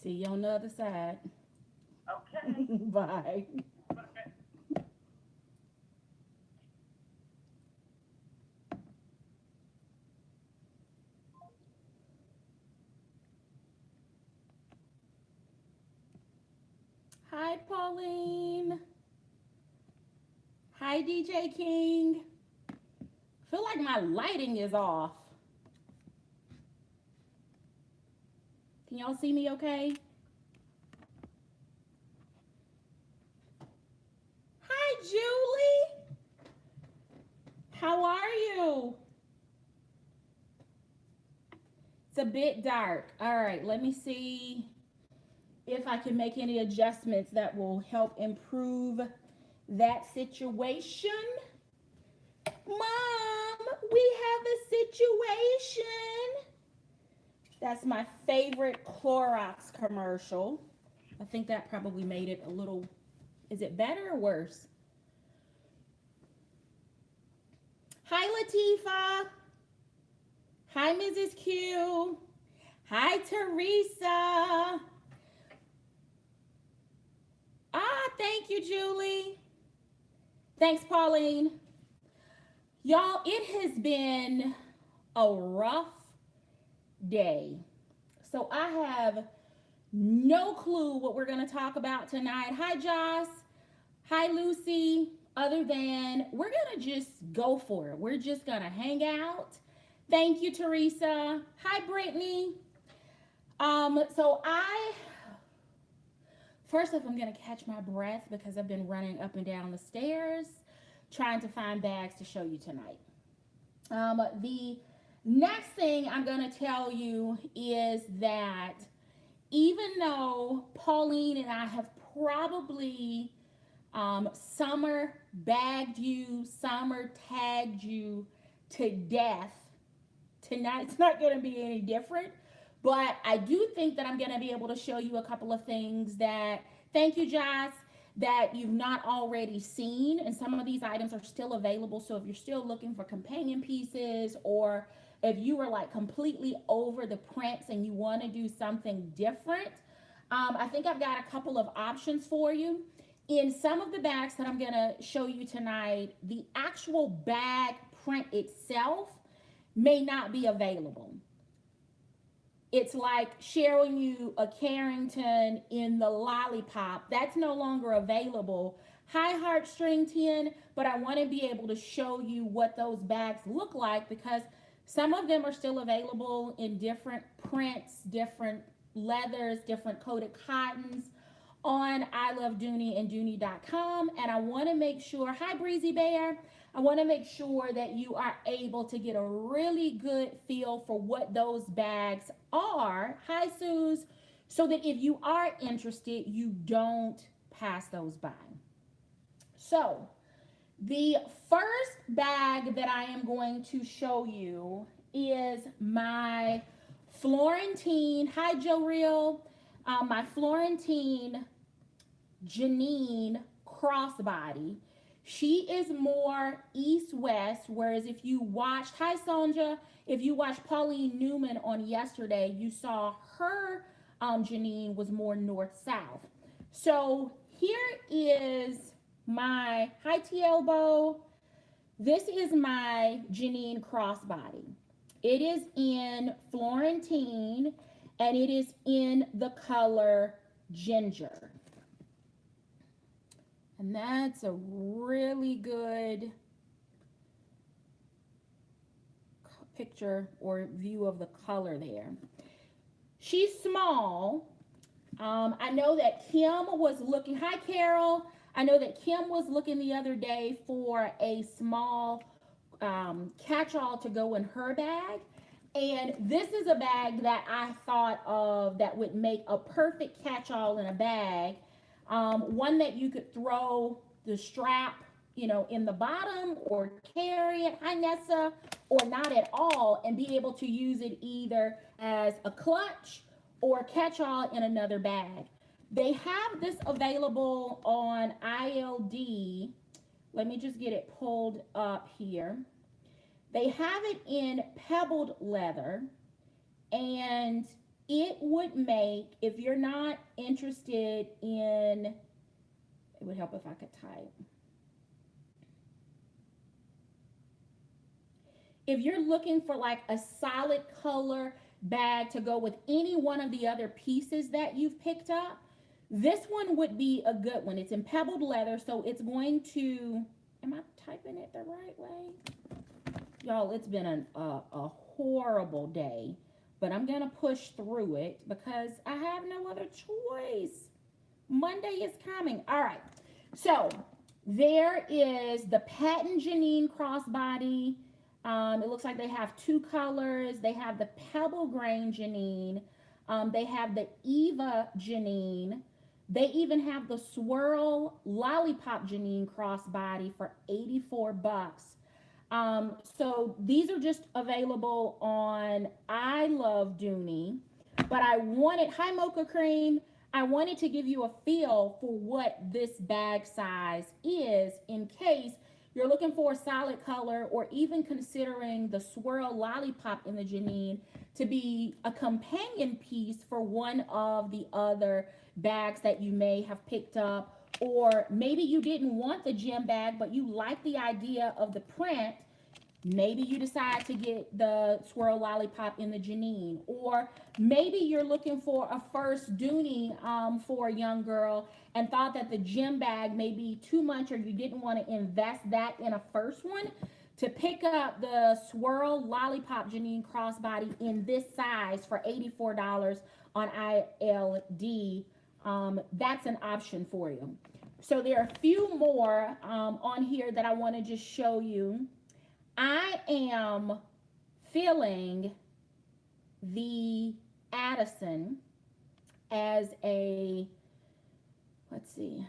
See you on the other side. Okay. Bye. Hi, Pauline. Hi, DJ King. Feel like my lighting is off. Can y'all see me okay? Hi, Julie. How are you? It's a bit dark. All right, let me see if I can make any adjustments that will help improve that situation. Mom, we have a situation. That's my favorite Clorox commercial. I think that probably made it a little, is it better or worse? Hi, Latifa. Hi, Mrs. Q. Hi, Teresa. Ah, thank you, Julie. Thanks, Pauline. Y'all, it has been a rough day. So I have no clue what we're going to talk about tonight. Hi, Joss. Hi, Lucy. Other than we're going to just go for it. We're just going to hang out. Thank you, Teresa. Hi, Brittany. So I first off, I'm gonna catch my breath because I've been running up and down the stairs trying to find bags to show you tonight. The next thing I'm gonna tell you is that even though Pauline and I have probably summer bagged you, summer tagged you to death, tonight's not going to be any different. But I do think that I'm going to be able to show you a couple of things that, thank you, Joss, that you've not already seen. And some of these items are still available. So if you're still looking for companion pieces, or if you are like completely over the prints and you want to do something different, I think I've got a couple of options for you. In some of the bags that I'm going to show you tonight, the actual bag print itself may not be available. It's like showing you a Carrington in the lollipop. That's no longer available. Hi, Heartstring 10, but I want to be able to show you what those bags look like because some of them are still available in different prints, different leathers, different coated cottons on ilovedooneyanddooney.com. And I want to make sure, hi, Breezy Bear. I want to make sure that you are able to get a really good feel for what those bags are. Hi, Suze. So that if you are interested, you don't pass those by. So, the first bag that I am going to show you is my Florentine. Hi, Joe Real. My Florentine Janine crossbody. She is more east west, whereas if you watched, hi Sonja, if you watched Pauline Newman on yesterday, you saw her Janine was more north south. So here is my high T elbow. This is my Janine crossbody. It is in Florentine and it is in the color ginger. And that's a really good picture or view of the color there. She's small. I know that Kim was looking, hi Carol. I know that Kim was looking the other day for a small catch-all to go in her bag. And this is a bag that I thought of that would make a perfect catch-all in a bag. One that you could throw the strap, in the bottom or carry it, hi Nessa, or not at all, and be able to use it either as a clutch or catch-all in another bag. They have this available on ILD. Let me just get it pulled up here. They have it in pebbled leather, and it would make, if you're not interested in, it would help if I could type. If you're looking for like a solid color bag to go with any one of the other pieces that you've picked up, this one would be a good one. It's in pebbled leather, so it's going to, am I typing it the right way? Y'all, it's been a horrible day, but I'm going to push through it because I have no other choice. Monday is coming. All right. So there is the patent Janine crossbody. It looks like they have two colors. They have the pebble grain Janine. They have the Eva Janine. They even have the swirl lollipop Janine crossbody for 84 bucks. So these are just available on I Love Dooney, but I wanted, hi Mocha Cream, I wanted to give you a feel for what this bag size is in case you're looking for a solid color or even considering the swirl lollipop in the Janine to be a companion piece for one of the other bags that you may have picked up. Or maybe you didn't want the gem bag, but you like the idea of the print. Maybe you decide to get the swirl lollipop in the Janine. Or maybe you're looking for a first Dooney for a young girl and thought that the gem bag may be too much, or you didn't want to invest that in a first one. To pick up the swirl lollipop Janine crossbody in this size for $84 on ILD, that's an option for you. So there are a few more on here that I want to just show you. I am feeling the Addison as a, let's see,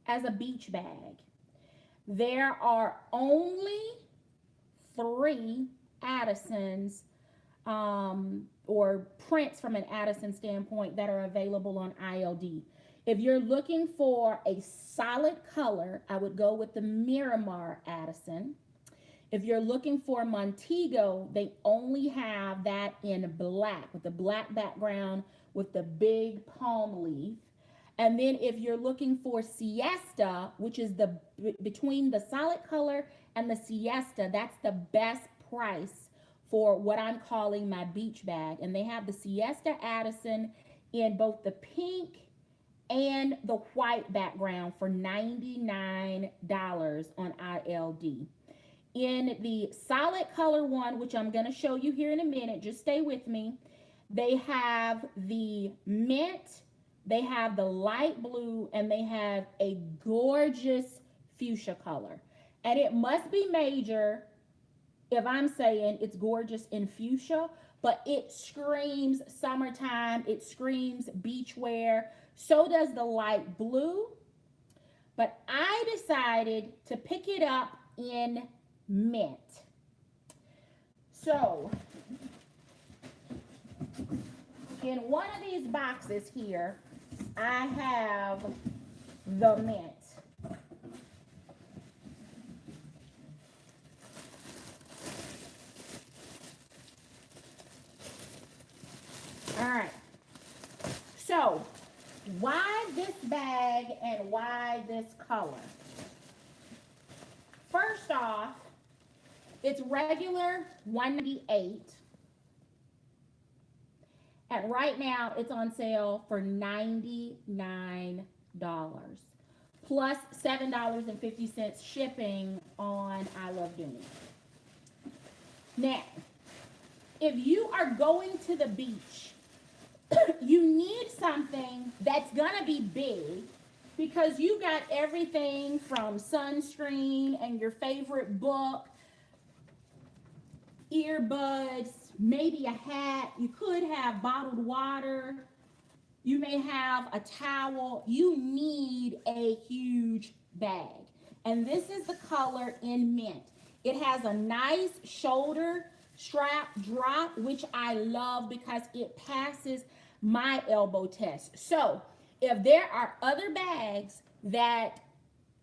as a beach bag. There are only 3 Addisons or prints from an Addison standpoint that are available on ILD. If you're looking for a solid color, I would go with the Miramar Addison. If you're looking for Montego, they only have that in black, with the black background with the big palm leaf. And then if you're looking for Siesta, which is the between the solid color and the Siesta, that's the best price for what I'm calling my beach bag. And they have the Siesta Addison in both the pink and the white background for $99 on ILD. In the solid color one, which I'm going to show you here in a minute, just stay with me, they have the mint, they have the light blue, and they have a gorgeous fuchsia color. And it must be major if I'm saying it's gorgeous in fuchsia, but it screams summertime, it screams beach wear. So does the light blue, but I decided to pick it up in mint. So, in one of these boxes here, I have the mint. All right. So, why this bag and why this color? First off, it's regular $198, and right now it's on sale for $99 plus $7.50 shipping on I Love Dooney. Now, if you are going to the beach, you need something that's gonna be big because you got everything from sunscreen and your favorite book, earbuds, maybe a hat. You could have bottled water. You may have a towel. You need a huge bag. And this is the color in mint. It has a nice shoulder strap drop, which I love because it passes my elbow test. So if there are other bags that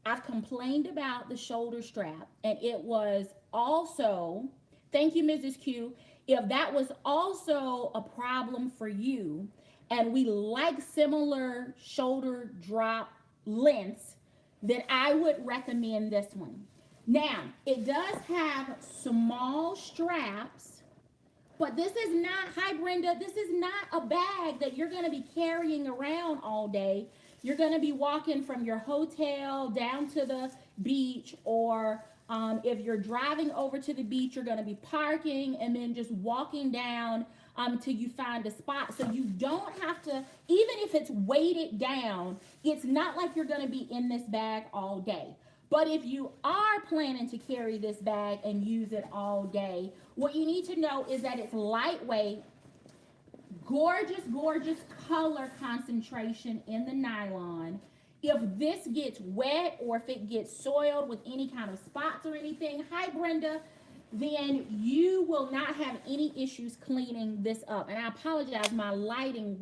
I've complained about the shoulder strap, and it was also, thank you, Mrs. Q, If that was also a problem for you, and we like similar shoulder drop lengths, then I would recommend this one. Now, it does have small straps, but this is not, hi Brenda, this is not a bag that you're going to be carrying around all day. You're going to be walking from your hotel down to the beach, or if you're driving over to the beach, you're going to be parking and then just walking down till you find a spot. So you don't have to, even if it's weighted down, it's not like you're going to be in this bag all day. But if you are planning to carry this bag and use it all day, what you need to know is that it's lightweight, gorgeous, gorgeous color concentration in the nylon. If this gets wet or if it gets soiled with any kind of spots or anything, hi Brenda, then you will not have any issues cleaning this up. And I apologize, my lighting,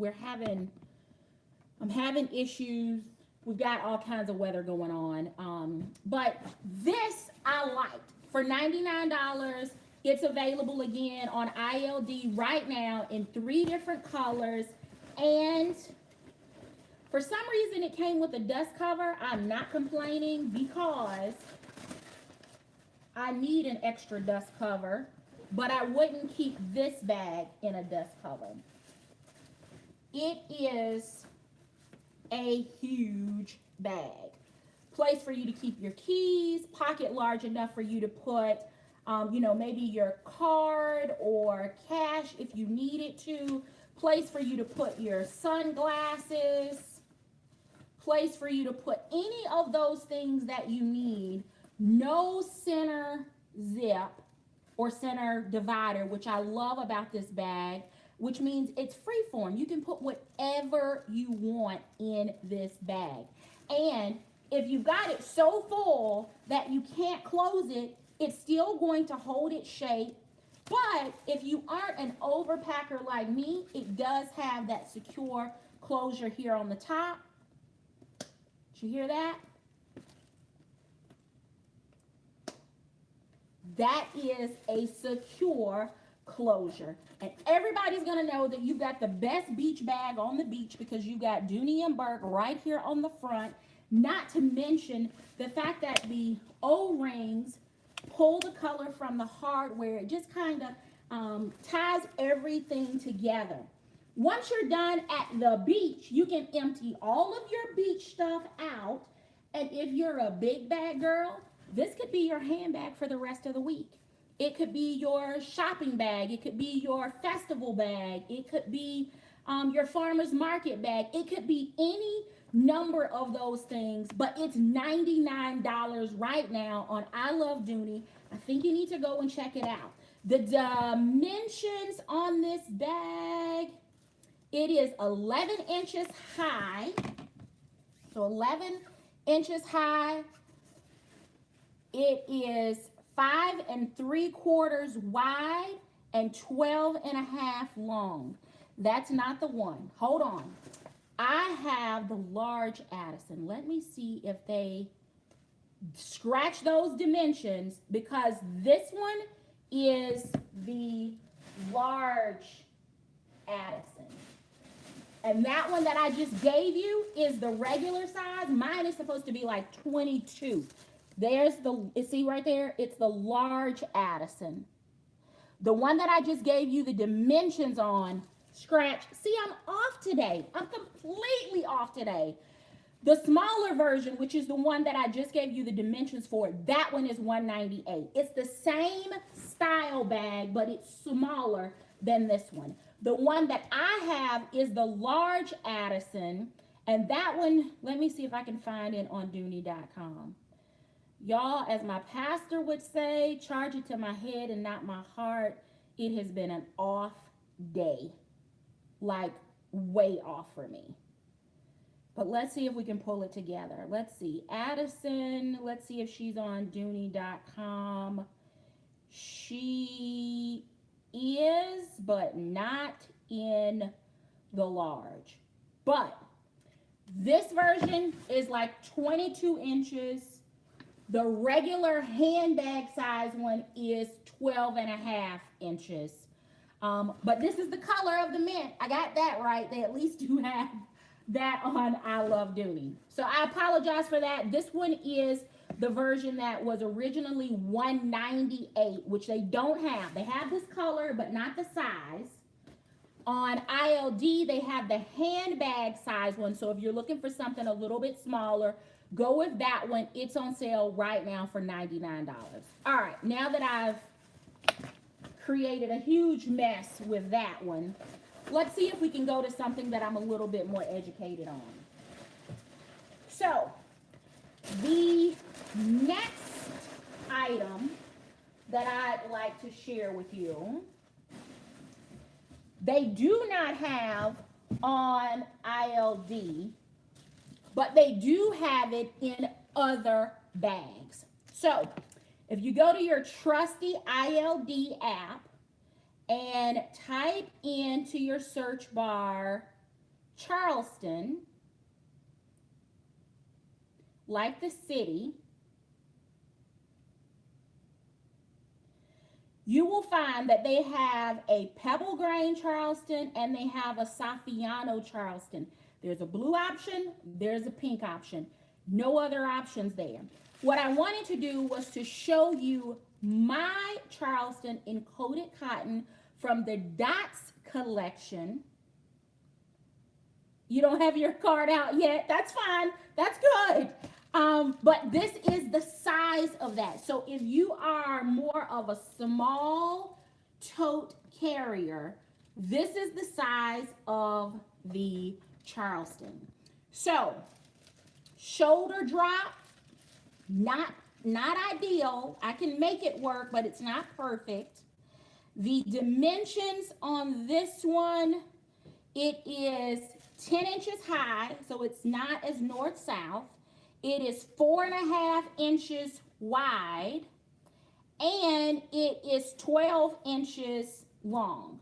I'm having issues. We've got all kinds of weather going on. But this I liked. For $99, it's available again on ILD right now in 3 different colors. And for some reason, it came with a dust cover. I'm not complaining because I need an extra dust cover, but I wouldn't keep this bag in a dust cover. It is a huge bag. Place for you to keep your keys, pocket large enough for you to put, maybe your card or cash if you needed to. Place for you to put your sunglasses. Place for you to put any of those things that you need. No center zip or center divider, which I love about this bag, which means it's free form. You can put whatever you want in this bag. And if you've got it so full that you can't close it, it's still going to hold its shape. But if you aren't an overpacker like me, it does have that secure closure here on the top. Did you hear that? That is a secure closure. And everybody's going to know that you've got the best beach bag on the beach because you got Dooney and Bourke right here on the front. Not to mention the fact that the O-rings pull the color from the hardware. It just kind of ties everything together. Once you're done at the beach, you can empty all of your beach stuff out. And if you're a big bag girl, this could be your handbag for the rest of the week. It could be your shopping bag. It could be your festival bag. It could be your farmer's market bag. It could be any number of those things, but it's $99 right now on I Love Dooney. I think you need to go and check it out. The dimensions on this bag, it is 11 inches high. So 11 inches high. It is 5 3/4 wide and 12 1/2 long. That's not the one. Hold on. I have the large Addison. Let me see if they scratch those dimensions, because this one is the large Addison. And that one that I just gave you is the regular size. Mine is supposed to be like 22. There's see right there? It's the large Addison. The one that I just gave you the dimensions on, scratch. See, I'm off today. I'm completely off today. The smaller version, which is the one that I just gave you the dimensions for, that one is $198. It's the same style bag, but it's smaller than this one. The one that I have is the large Addison, and that one, let me see if I can find it on Dooney.com. Y'all, as my pastor would say, charge it to my head and not my heart. It has been an off day. Like, way off for me. But let's see if we can pull it together. Let's see. Addison, let's see if she's on Dooney.com. She is, but not in the large. But this version is like 22 inches. The regular handbag size one is 12 1/2 inches. But this is the color of the mint. I got that right. They at least do have that on I Love Dooney. So I apologize for that. This one is the version that was originally $198, which they don't have. They have this color, but not the size. On ILD, they have the handbag size one. So if you're looking for something a little bit smaller, go with that one. It's on sale right now for $99. All right, now that I've created a huge mess with that one, let's see if we can go to something that I'm a little bit more educated on. So, the next item that I'd like to share with you, they do not have on ILD, but they do have it in other bags. So, if you go to your trusty ILD app and type into your search bar Charleston, like the city, you will find that they have a pebble grain Charleston and they have a Saffiano Charleston. There's a blue option, there's a pink option. No other options there. What I wanted to do was to show you my Charleston in coated cotton from the Dots collection. You don't have your card out yet. That's fine. That's good. But this is the size of that. So if you are more of a small tote carrier, this is the size of the Charleston. So shoulder drop, not ideal. I can make it work, but it's not perfect. The dimensions on this one, it is 10 inches high, so it's not as north-south. It is 4.5 inches wide, and it is 12 inches long.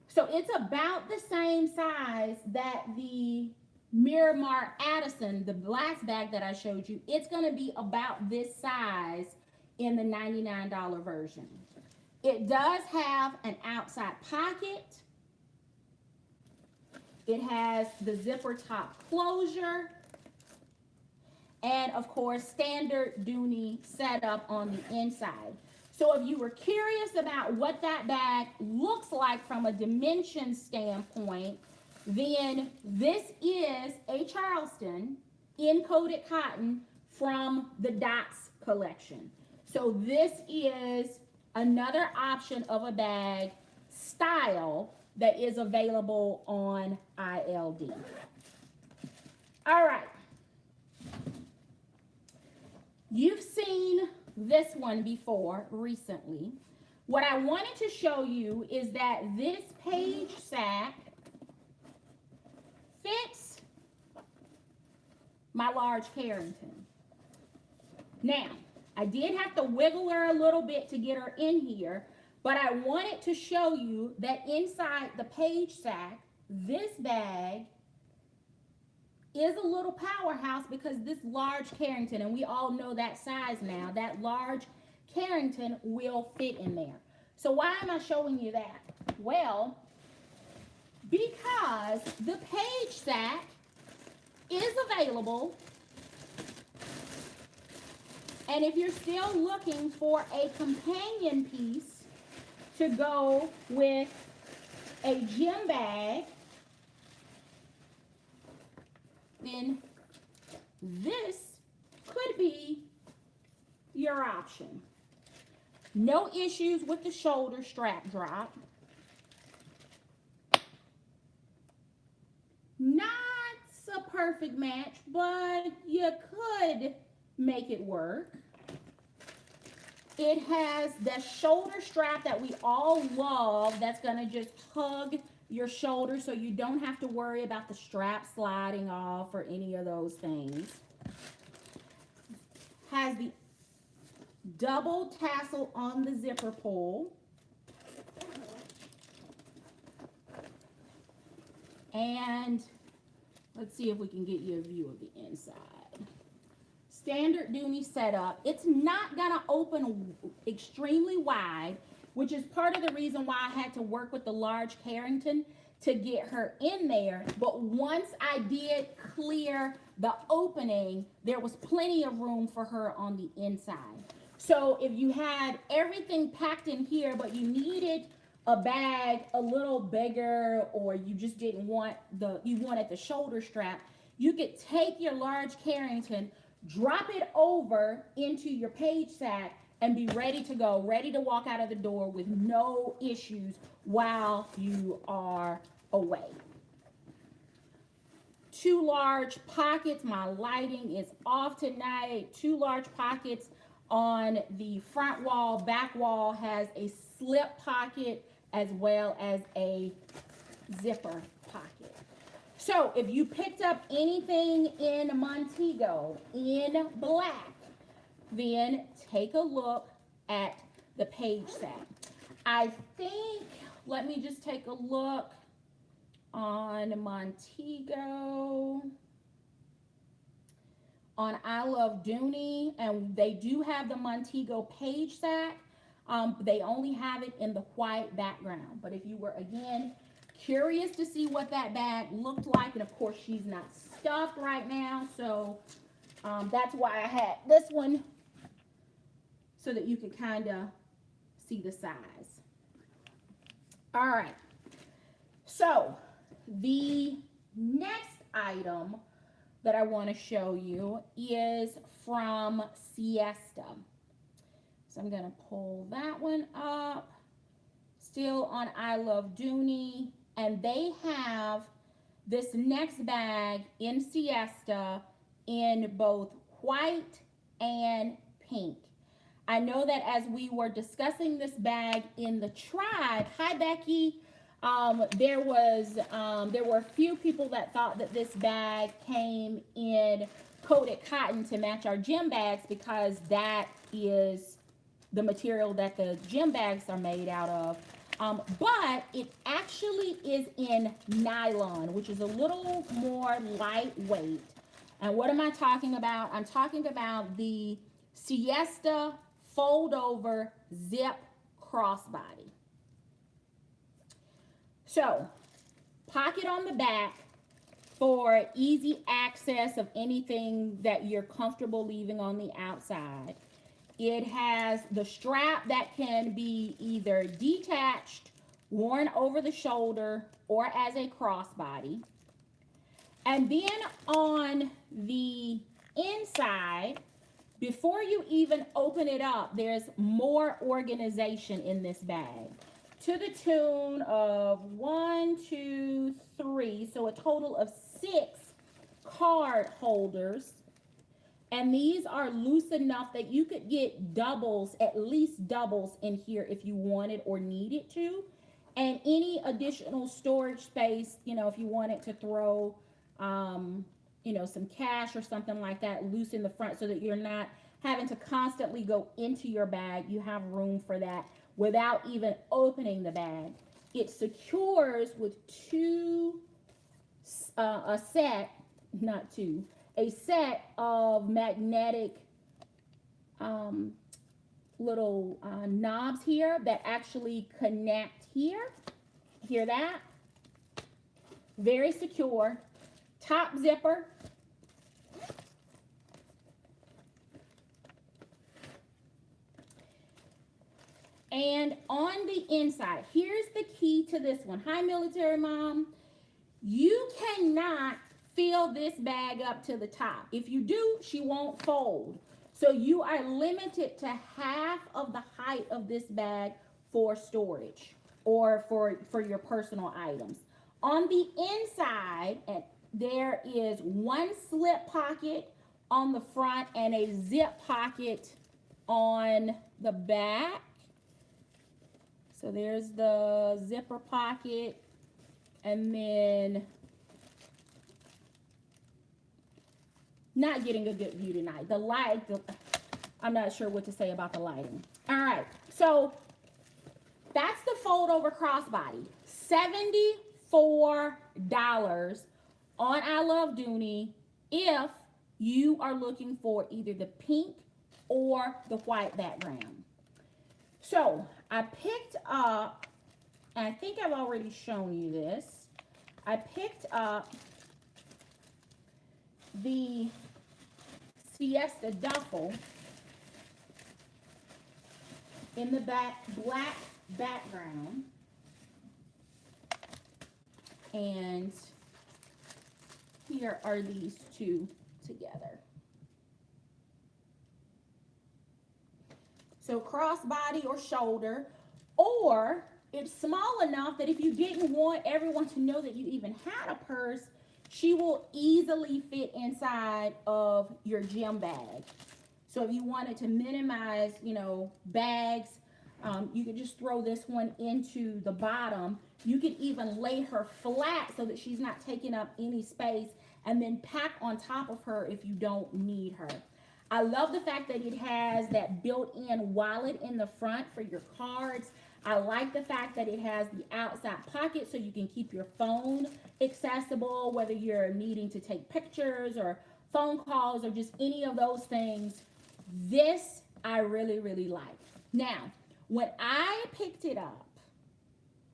So it's about the same size that the Miramar Addison, the last bag that I showed you, it's going to be about this size in the $99 version. It does have an outside pocket. It has the zipper top closure. And of course, standard Dooney setup on the inside. So if you were curious about what that bag looks like from a dimension standpoint, then this is a Charleston in coated cotton from the Dots collection. So this is another option of a bag style that is available on ILD. All right. You've seen this one before recently. What I wanted to show you is that this page sack fits my large Carrington. Now, I did have to wiggle her a little bit to get her in here, but I wanted to show you that inside the page sack, this bag is a little powerhouse because this large Carrington, and we all know that size now, that large Carrington will fit in there. So why am I showing you that? Well, because the page sack is available, and if you're still looking for a companion piece to go with a gym bag, then this could be your option. No issues with the shoulder strap drop. Not a perfect match, but you could make it work. It has the shoulder strap that we all love that's going to just hug your shoulder so you don't have to worry about the strap sliding off or any of those things. Has the double tassel on the zipper pull. And let's see if we can get you a view of the inside. Standard Dooney setup. It's not gonna open extremely wide which is part of the reason why I had to work with the large Carrington to get her in there. But once I did clear the opening, there was plenty of room for her on the inside. So if you had everything packed in here, but you needed a bag a little bigger, or you just didn't want you wanted the shoulder strap, you could take your large Carrington, drop it over into your page sack, and be ready to go, ready to walk out of the door with no issues while you are away. 2 large pockets. My lighting is off tonight. 2 large pockets on the front wall. Back wall has a slip pocket as well as a zipper pocket. So if you picked up anything in Montego in black, then take a look at the page sack. I think, let me just take a look on Montego, on I Love Dooney, and they do have the Montego page sack. They only have it in the white background. But if you were, again, curious to see what that bag looked like, and of course she's not stuffed right now, so that's why I had this one, so that you could kind of see the size. All right, so the next item that I want to show you is from Siesta. So I'm going to pull that one up. Still on I Love Dooney, and they have this next bag in Siesta in both white and pink. I know that as we were discussing this bag in the tribe, hi Becky, there were a few people that thought that this bag came in coated cotton to match our gym bags, because that is the material that the gym bags are made out of. But it actually is in nylon, which is a little more lightweight. And what am I talking about? I'm talking about the Siesta fold over zip crossbody. So, pocket on the back for easy access of anything that you're comfortable leaving on the outside. It has the strap that can be either detached, worn over the shoulder, or as a crossbody. And then on the inside, before you even open it up, there's more organization in this bag, to the tune of 1, 2, 3, so a total of 6 card holders. And these are loose enough that you could get doubles, at least doubles in here if you wanted or needed to. And any additional storage space, you know, if you wanted to throw, you know, some cash or something like that loose in the front, so that you're not having to constantly go into your bag, you have room for that without even opening the bag. It secures with a set of magnetic little knobs here that actually connect here. Hear that? Very secure. Top zipper. And on the inside, here's the key to this one. Hi, military mom. You cannot fill this bag up to the top. If you do, she won't fold. So you are limited to half of the height of this bag for storage or for your personal items. On the inside, there is 1 slip pocket on the front and a zip pocket on the back. So there's the zipper pocket, and then not getting a good view tonight. The light, I'm not sure what to say about the lighting. All right, so that's the fold over crossbody. $74 on I Love Dooney if you are looking for either the pink or the white background. So I picked up, and I think I've already shown you this, I picked up the Siesta duffel in the black background, and here are these two together. So crossbody or shoulder, or it's small enough that if you didn't want everyone to know that you even had a purse, she will easily fit inside of your gym bag. So if you wanted to minimize, you know, bags, you could just throw this one into the bottom. You could even lay her flat so that she's not taking up any space, and then pack on top of her if you don't need her. I love the fact that it has that built-in wallet in the front for your cards. I like the fact that it has the outside pocket so you can keep your phone accessible, whether you're needing to take pictures or phone calls or just any of those things. This I really, really like. Now, when I picked it up,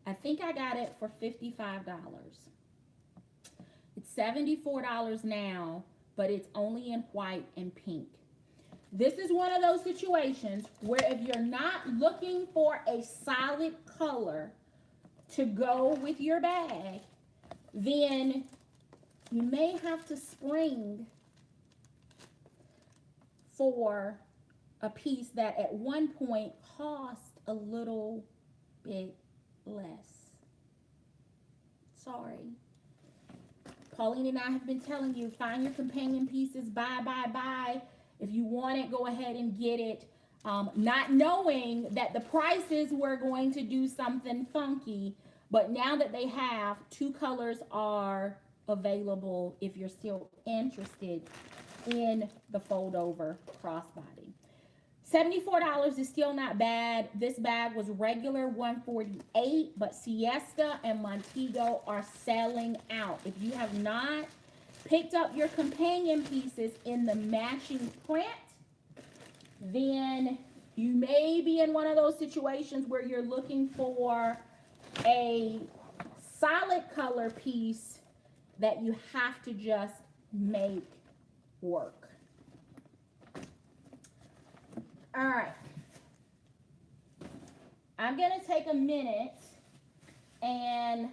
I think I got it for $55. It's $74 now, but it's only in white and pink. This is one of those situations where if you're not looking for a solid color to go with your bag, then you may have to spring for a piece that at one point cost a little bit less. Sorry. Pauline and I have been telling you, find your companion pieces, buy. If you want it, go ahead and get it. Not knowing that the prices were going to do something funky, but now that they have, two colors are available if you're still interested in the fold over crossbody. $74 is still not bad. This bag was regular $148, but Siesta and Montego are selling out. If you have not picked up your companion pieces in the matching print, then you may be in one of those situations where you're looking for a solid color piece that you have to just make work. All right. I'm going to take a minute and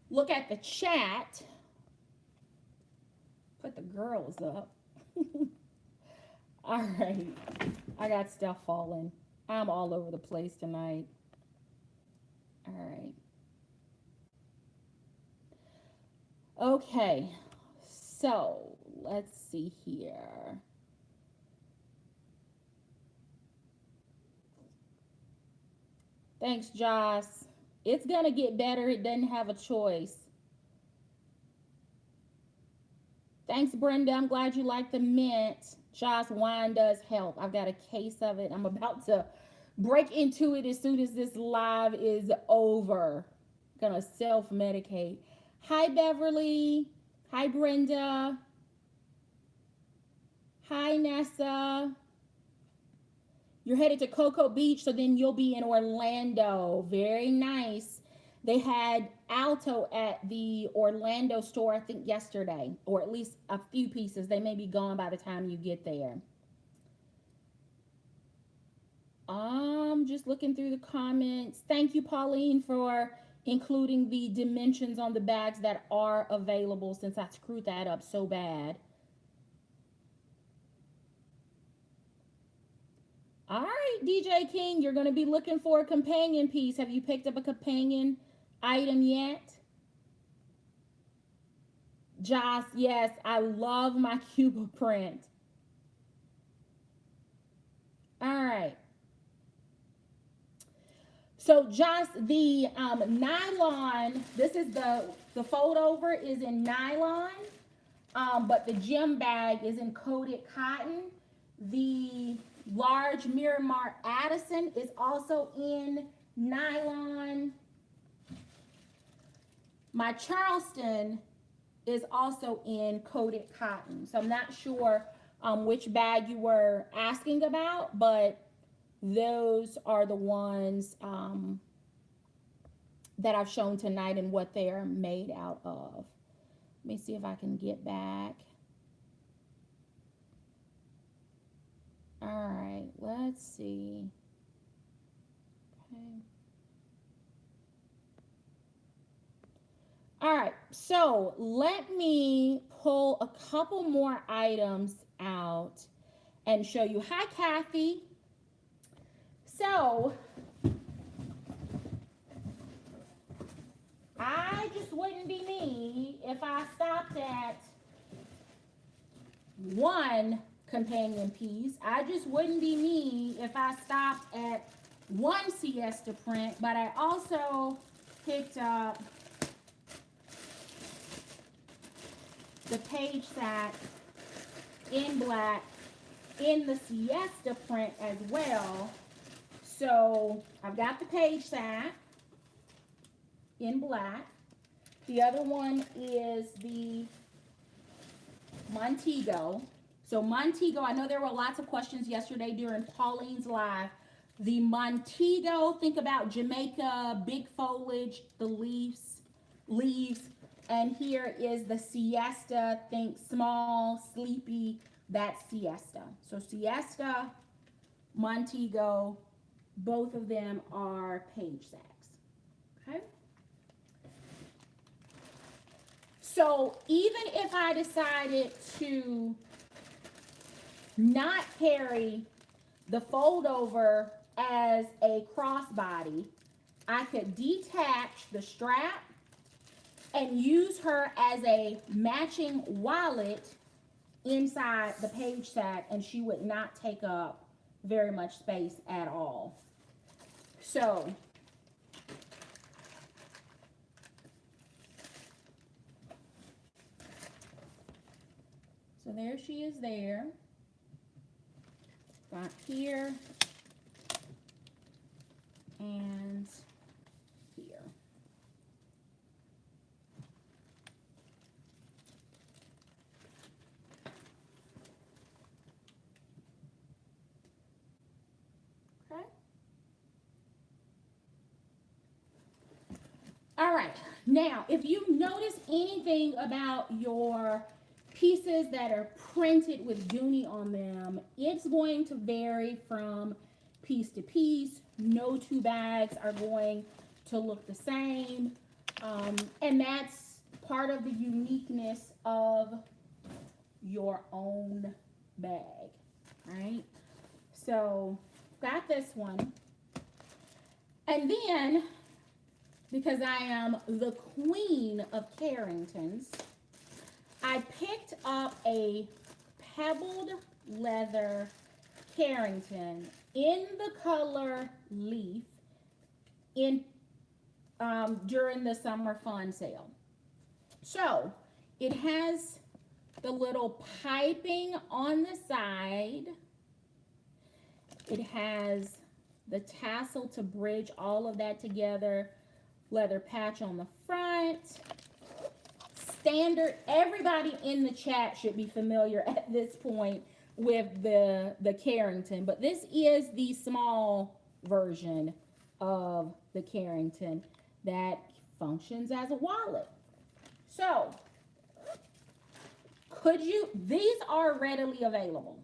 look at the chat. Put the girls up. All right. I got stuff falling. I'm all over the place tonight. All right. Okay. So let's see here. Thanks, Joss. It's going to get better. It doesn't have a choice. Thanks, Brenda. I'm glad you like the mint. Joss, wine does help. I've got a case of it. I'm about to break into it as soon as this live is over. I'm going to self-medicate. Hi, Beverly. Hi, Brenda. Hi, Nessa. You're headed to Cocoa Beach, so then you'll be in Orlando. Very nice. They had Alto at the Orlando store, I think, yesterday, or at least a few pieces. They may be gone by the time you get there. I'm just looking through the comments. Thank you, Pauline, for including the dimensions on the bags that are available, since I screwed that up so bad. All right, DJ King, you're going to be looking for a companion piece. Have you picked up a companion item yet? Joss, yes, I love my Cuba print. All right. So Joss, the nylon, this is the fold over is in nylon, but the gym bag is in coated cotton. The large Miramar Addison is also in nylon. My Charleston is also in coated cotton. So I'm not sure which bag you were asking about, but those are the ones that I've shown tonight and what they are made out of. Let me see if I can get back. All right, let's see. Okay. All right, so let me pull a couple more items out and show you. Hi, Kathy. So I just wouldn't be me if I stopped at one companion piece. I just wouldn't be me if I stopped at one Siesta print, but I also picked up the page sack in black in the Siesta print as well. So I've got the page sack in black. The other one is the Montego. So Montego, I know there were lots of questions yesterday during Pauline's live. The Montego, think about Jamaica, big foliage, the leaves. And here is the Siesta, think small, sleepy, that's Siesta. So Siesta, Montego, both of them are page sacks, okay? So even if I decided to not carry the fold over as a crossbody, I could detach the strap and use her as a matching wallet inside the page sack, and she would not take up very much space at all. So there she is there. Got here and here. Okay. All right. Now, if you notice anything about your pieces that are printed with Dooney on them, it's going to vary from piece to piece. No two bags are going to look the same. And that's part of the uniqueness of your own bag, right? So, got this one. And then, because I am the queen of Carringtons, I picked up a pebbled leather Carrington in the color leaf in during the summer fun sale. So it has the little piping on the side. It has the tassel to bridge all of that together, leather patch on the front. Standard, everybody in the chat should be familiar at this point with the Carrington, but this is the small version of the Carrington that functions as a wallet. So, these are readily available,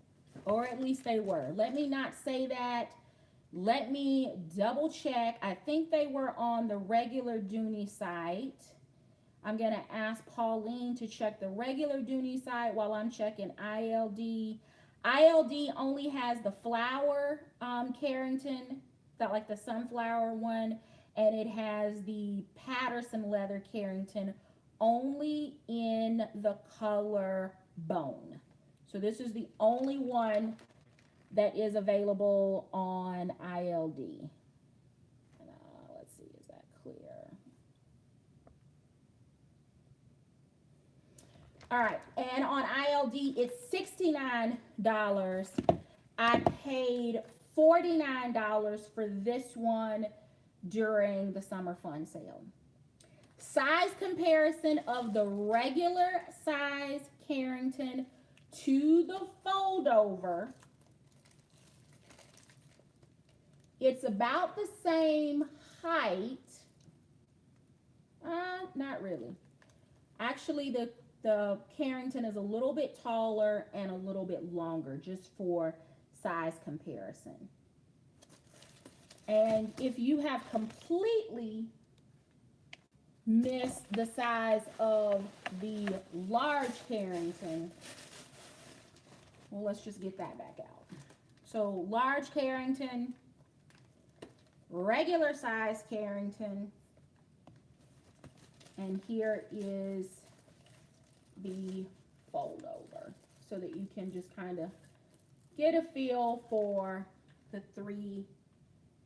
or at least they were. Let me not say that. Let me double check. I think they were on the regular Dooney site. I'm going to ask Pauline to check the regular Dooney site while I'm checking ILD. ILD only has the flower Carrington, like the sunflower one, and it has the Patterson leather Carrington only in the color bone. So this is the only one that is available on ILD. Let's see, is that clear? All right, and on ILD, it's $69. I paid $49 for this one during the summer fun sale. Size comparison of the regular size Carrington to the fold over. It's about the same height. Not really. Actually, the Carrington is a little bit taller and a little bit longer, just for size comparison. And if you have completely missed the size of the large Carrington, well, let's just get that back out. So large Carrington, regular size Carrington, and here is the fold over so that you can just kind of get a feel for the three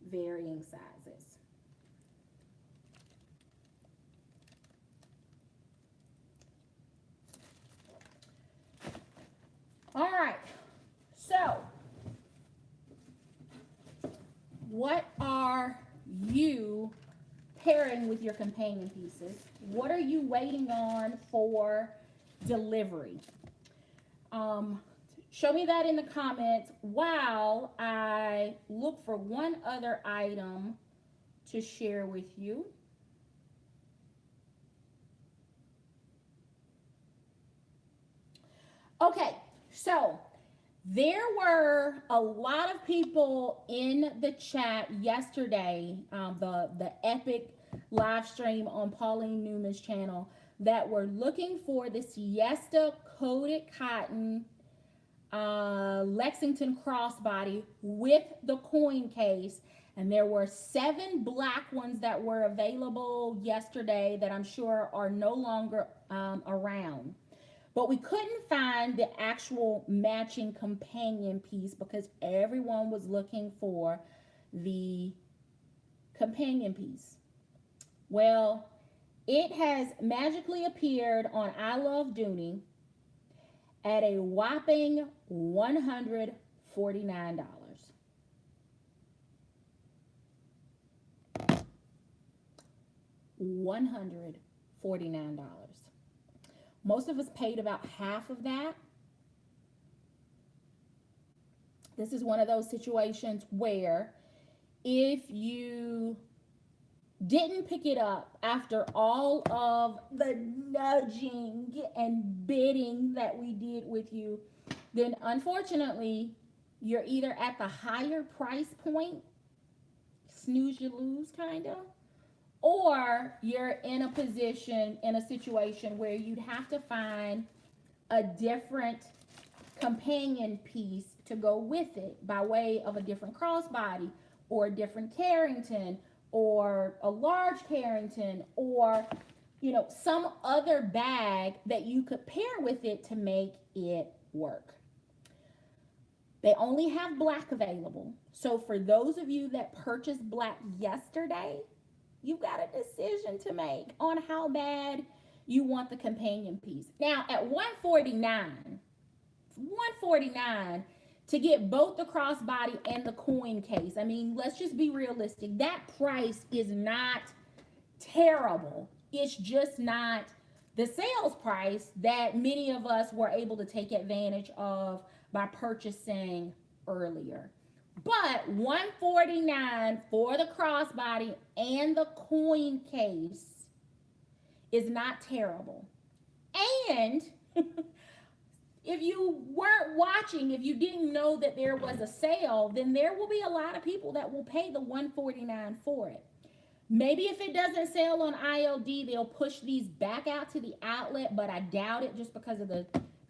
varying sizes. All right, so what are you pairing with your companion pieces? What are you waiting on for delivery? Show me that in the comments while I look for one other item to share with you. Okay, so there were a lot of people in the chat yesterday, the epic live stream on Pauline Newman's channel, that were looking for the Siesta coated cotton Lexington crossbody with the coin case. And there were 7 black ones that were available yesterday that I'm sure are no longer around. But we couldn't find the actual matching companion piece because everyone was looking for the companion piece. Well, it has magically appeared on I Love Dooney at a whopping $149. $149. Most of us paid about half of that. This is one of those situations where if you didn't pick it up after all of the nudging and bidding that we did with you, then unfortunately, you're either at the higher price point, snooze you lose kind of, or you're in a position, in a situation where you'd have to find a different companion piece to go with it by way of a different crossbody or a different Carrington or a large Carrington or, you know, some other bag that you could pair with it to make it work. They only have black available. So for those of you that purchased black yesterday, you've got a decision to make on how bad you want the companion piece. Now at $149 to get both the crossbody and the coin case. I mean, let's just be realistic. That price is not terrible. It's just not the sales price that many of us were able to take advantage of by purchasing earlier. But $149 for the crossbody and the coin case is not terrible. And if you weren't watching, if you didn't know that there was a sale, then there will be a lot of people that will pay the $149 for it. Maybe if it doesn't sell on ILD, they'll push these back out to the outlet, but I doubt it just because of the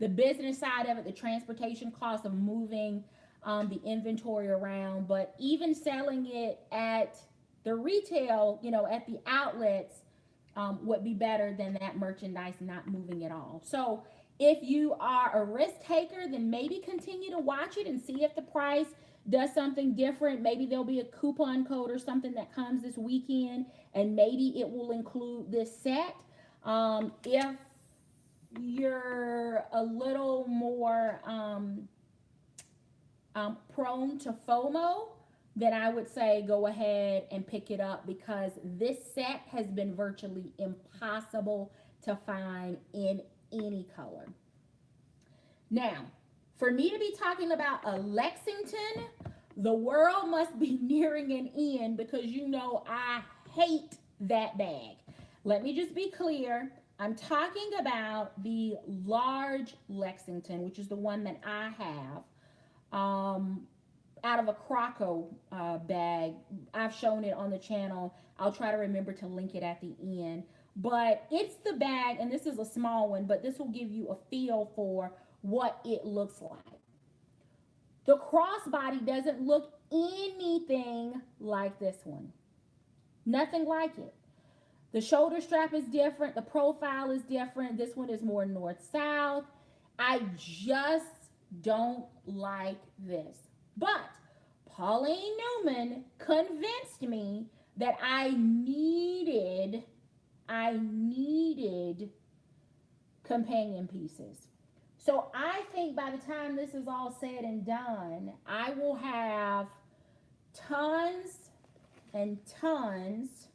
business side of it, the transportation cost of moving the inventory around. But even selling it at the retail, you know, at the outlets would be better than that merchandise not moving at all. So if you are a risk taker, then maybe continue to watch it and see if the price does something different. Maybe there'll be a coupon code or something that comes this weekend, and maybe it will include this set. If you're a little more prone to FOMO, then I would say go ahead and pick it up because this set has been virtually impossible to find in any color. Now, for me to be talking about a Lexington The world must be nearing an end because you know I hate that bag. Let me just be clear. I'm talking about the large Lexington, which is the one that I have, out of a Croco bag. I've shown it on the channel. I'll try to remember to link it at the end. But it's the bag, and this is a small one, but this will give you a feel for what it looks like. The crossbody doesn't look anything like this one. Nothing like it. The shoulder strap is different. The profile is different. This one is more north-south. I just don't like this. But Pauline Newman convinced me that I needed companion pieces. So I think by the time this is all said and done, I will have tons and tons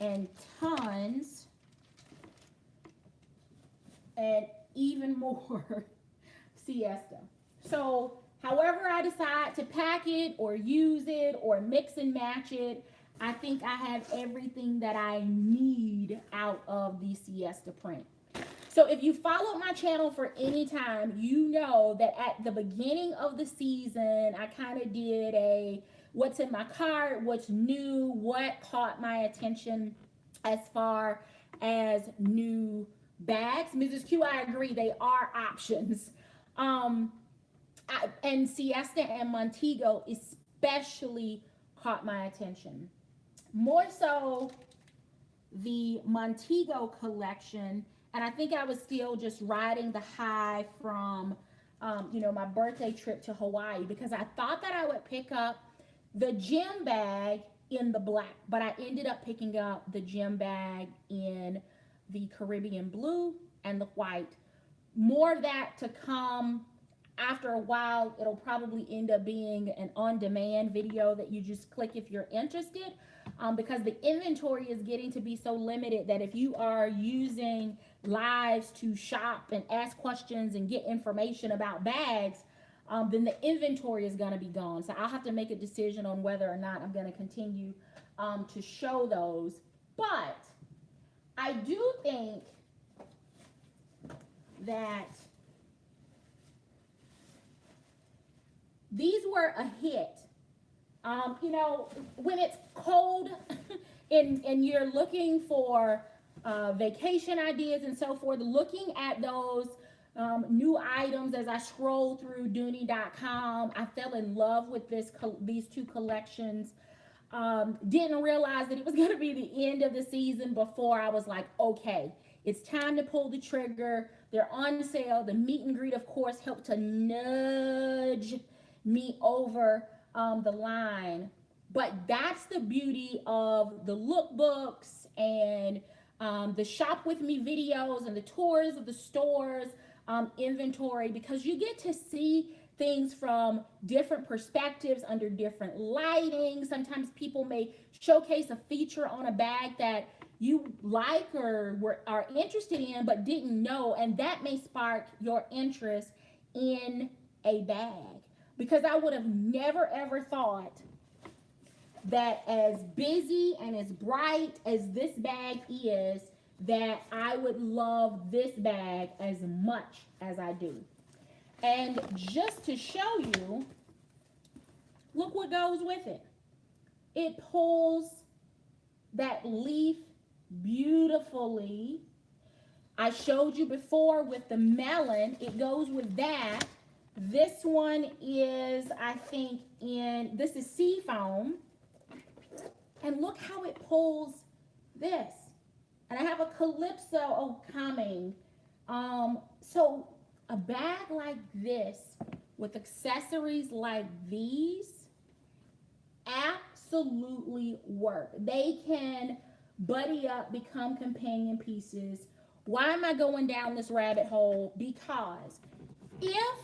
and tons and even more Siesta. So however I decide to pack it or use it or mix and match it, I think I have everything that I need out of the Siesta print. So if you followed my channel for any time, you know that at the beginning of the season, I kind of did a what's in my cart, what's new, what caught my attention as far as new bags. Mrs. Q, I agree, they are options. And Siesta and Montego especially caught my attention. More so the Montego collection. And I think I was still just riding the high from, my birthday trip to Hawaii, because I thought that I would pick up the gym bag in the black, but I ended up picking up the gym bag in the Caribbean blue and the white. More of that to come. After a while, it'll probably end up being an on-demand video that you just click if you're interested, because the inventory is getting to be so limited that if you are using lives to shop and ask questions and get information about bags, then the inventory is going to be gone. So I'll have to make a decision on whether or not I'm going to continue to show those. But I do think that these were a hit. When it's cold and you're looking for vacation ideas and so forth, looking at those new items as I scroll through Dooney.com, I fell in love with these two collections. Didn't realize that it was going to be the end of the season before I was like, okay, it's time to pull the trigger. They're on sale. The meet and greet, of course, helped to nudge me over the line. But that's the beauty of the lookbooks and the shop with me videos and the tours of the stores inventory, because you get to see things from different perspectives under different lighting. Sometimes people may showcase a feature on a bag that you like or are interested in but didn't know, and that may spark your interest in a bag. Because I would have never ever thought that as busy and as bright as this bag is, that I would love this bag as much as I do. And just to show you, look what goes with it. It pulls that leaf beautifully. I showed you before with the melon, it goes with that. This one is, I think, this is Seafoam. And look how it pulls this. And I have a Calypso coming. So a bag like this with accessories like these absolutely work. They can buddy up, become companion pieces. Why am I going down this rabbit hole? Because if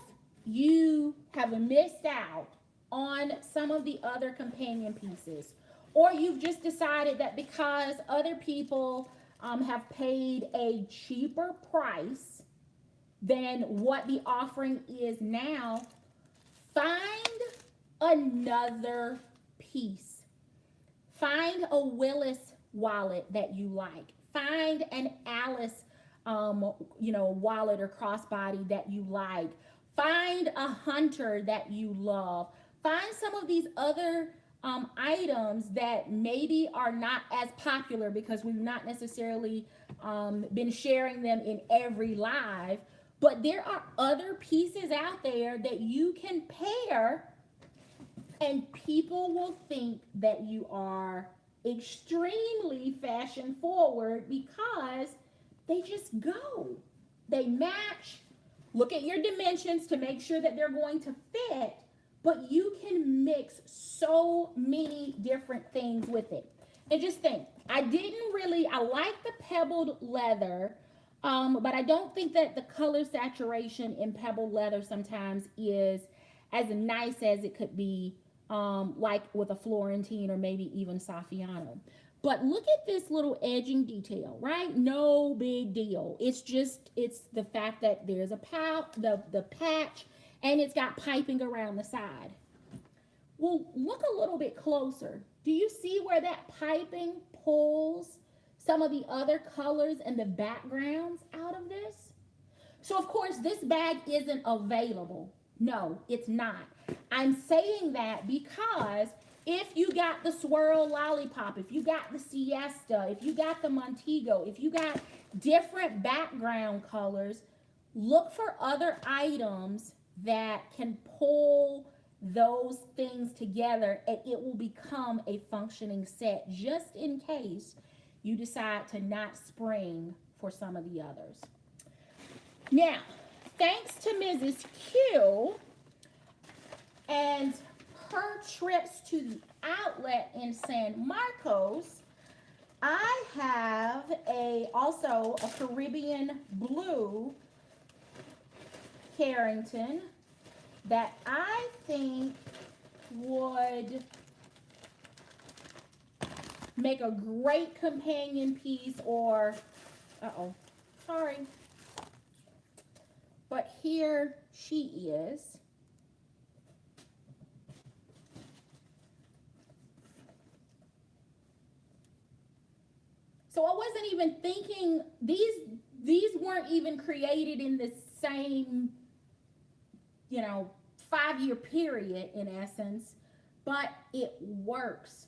you have missed out on some of the other companion pieces, or you've just decided that because other people have paid a cheaper price than what the offering is now, find another piece. Find a Willis wallet that you like. Find an Alice, wallet or crossbody that you like. Find a Hunter that you love. Find some of these other items that maybe are not as popular because we've not necessarily been sharing them in every live, but there are other pieces out there that you can pair and people will think that you are extremely fashion forward because they just go. They match. Look at your dimensions to make sure that they're going to fit, but you can mix so many different things with it. And just think, I like the pebbled leather, but I don't think that the color saturation in pebbled leather sometimes is as nice as it could be, like with a Florentine or maybe even Saffiano. But look at this little edging detail, right? No big deal. It's the fact that there's a the patch, and it's got piping around the side. Well, look a little bit closer. Do you see where that piping pulls some of the other colors and the backgrounds out of this? So, of course, this bag isn't available. No, it's not. I'm saying that because if you got the swirl lollipop, if you got the Siesta, if you got the Montego, if you got different background colors, look for other items that can pull those things together and it will become a functioning set, just in case you decide to not spring for some of the others. Now, thanks to Mrs. Q and her trips to the outlet in San Marcos, I have also a Caribbean blue Carrington that I think would make a great companion piece, or sorry, but here she is. So I wasn't even thinking, these weren't even created in the same 5-year period in essence, but it works.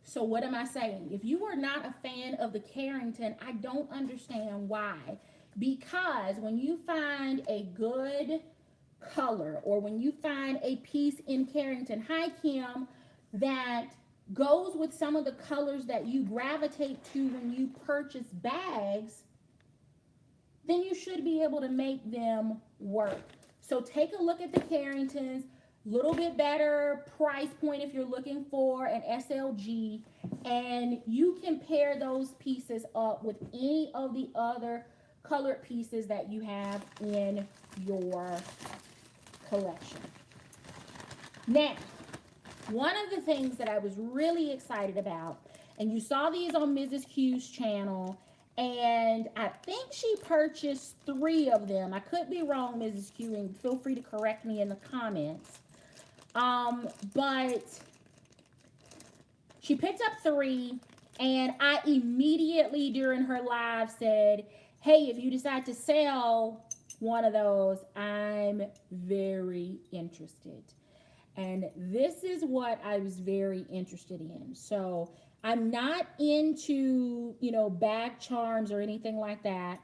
So what am I saying? If you are not a fan of the Carrington, I don't understand why. Because when you find a good color, or when you find a piece in Carrington, hi Kim, that goes with some of the colors that you gravitate to when you purchase bags, then you should be able to make them work. So take a look at the Carringtons, little bit better price point if you're looking for an SLG, and you can pair those pieces up with any of the other colored pieces that you have in your collection. Now, one of the things that I was really excited about, and you saw these on Mrs. Q's channel, and I think she purchased 3 of them. I could be wrong, Mrs. Q, and feel free to correct me in the comments. But she picked up 3, and I immediately during her live said, hey, if you decide to sell one of those, I'm very interested. And this is what I was very interested in. So I'm not into, bag charms or anything like that,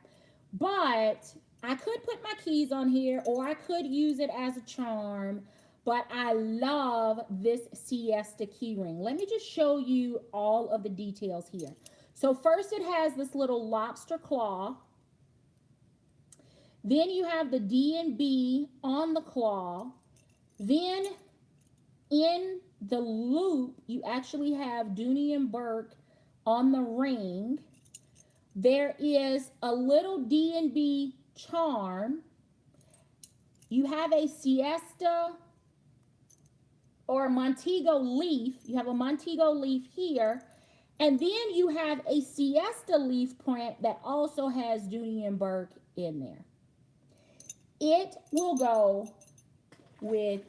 but I could put my keys on here, or I could use it as a charm, but I love this Siesta key ring. Let me just show you all of the details here. So first it has this little lobster claw. Then you have the D&B on the claw. Then in the loop, you actually have Dooney and Bourke on the ring. There is a little D&B charm. You have a Siesta or a Montego leaf. You have a Montego leaf here. And then you have a Siesta leaf print that also has Dooney and Bourke in there. It will go with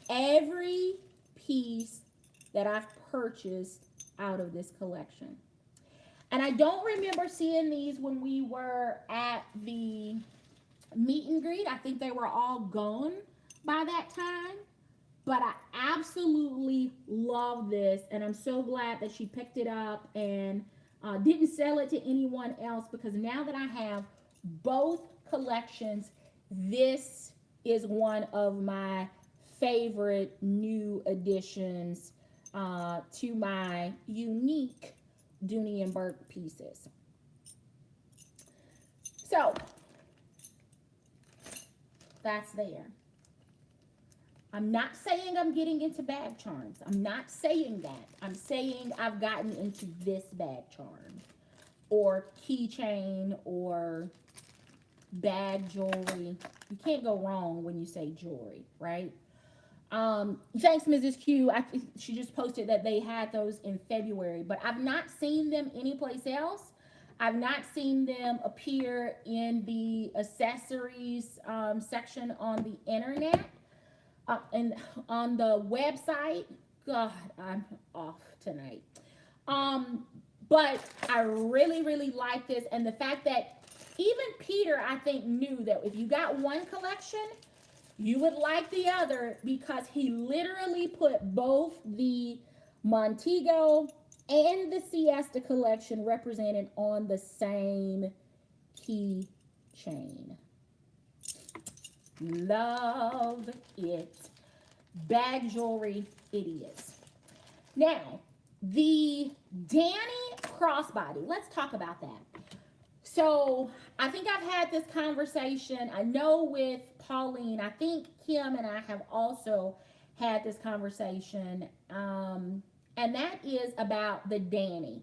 every piece that I've purchased out of this collection. And I don't remember seeing these when we were at the meet and greet. I think they were all gone by that time. But I absolutely love this, and I'm so glad that she picked it up and didn't sell it to anyone else, because now that I have both collections, this is one of my favorite new additions to my unique Dooney and Bourke pieces. So that's there. I'm not saying I'm getting into bag charms. I'm not saying that. I'm saying I've gotten into this bag charm or keychain or bag jewelry. You can't go wrong when you say jewelry, right? Thanks, Mrs. Q. She just posted that they had those in February, but I've not seen them anyplace else. I've not seen them appear in the accessories section on the internet. And on the website. God, I'm off tonight. But I really, really like this. And the fact that even Peter, I think, knew that if you got one collection, you would like the other, because he literally put both the Montego and the Siesta collection represented on the same keychain. Love it. Bag jewelry it is. Now, the Dany crossbody. Let's talk about that. So, I think I've had this conversation. I know with Pauline. I think Kim and I have also had this conversation. And that is about the Dany.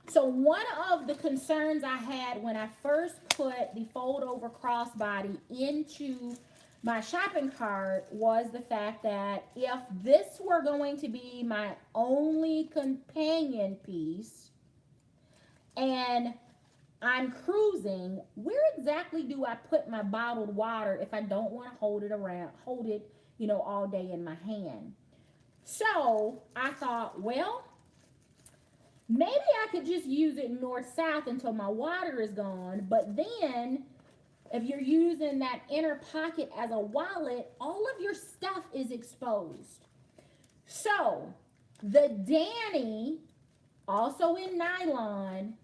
So one of the concerns I had when I first put the fold over crossbody into my shopping cart was the fact that if this were going to be my only companion piece and I'm cruising, where exactly do I put my bottled water if I don't want to hold it, all day in my hand? So I thought, well, maybe I could just use it north-south until my water is gone. But then, if you're using that inner pocket as a wallet, all of your stuff is exposed. So, the Dany, also in nylon,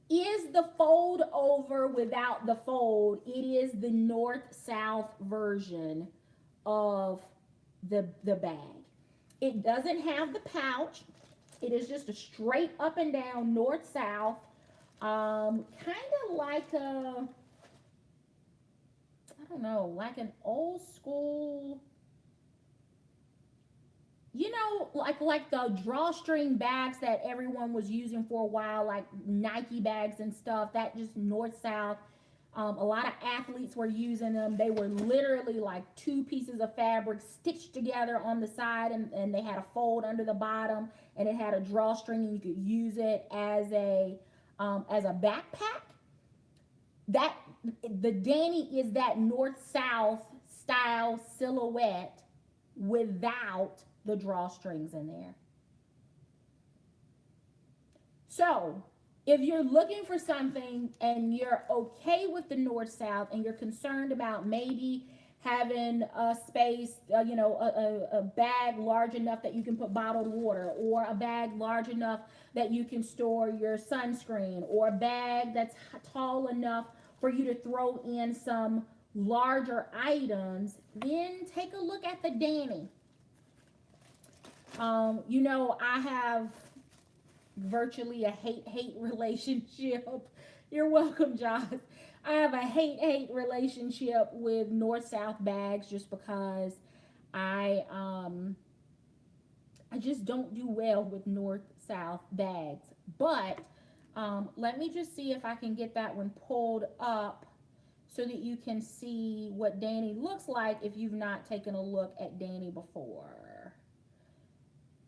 is the fold over without the fold. It is the north-south version of the bag. It doesn't have the pouch. It is just a straight up and down north-south, kind of like like an old school, like the drawstring bags that everyone was using for a while, like Nike bags and stuff, that just north-south. A lot of athletes were using them. They were literally like two pieces of fabric stitched together on the side, and they had a fold under the bottom, and it had a drawstring, and you could use it as a backpack. That the Dany is that north-south style silhouette without the drawstrings in there. So if you're looking for something and you're okay with the north-south and you're concerned about maybe having a space, a bag large enough that you can put bottled water, or a bag large enough that you can store your sunscreen, or a bag that's tall enough for you to throw in some larger items, then take a look at the Dany. I have virtually a hate-hate relationship. You're welcome, John. I have a hate-hate relationship with north-south bags just because I just don't do well with north-south bags. But let me just see if I can get that one pulled up so that you can see what Dany looks like if you've not taken a look at Dany before.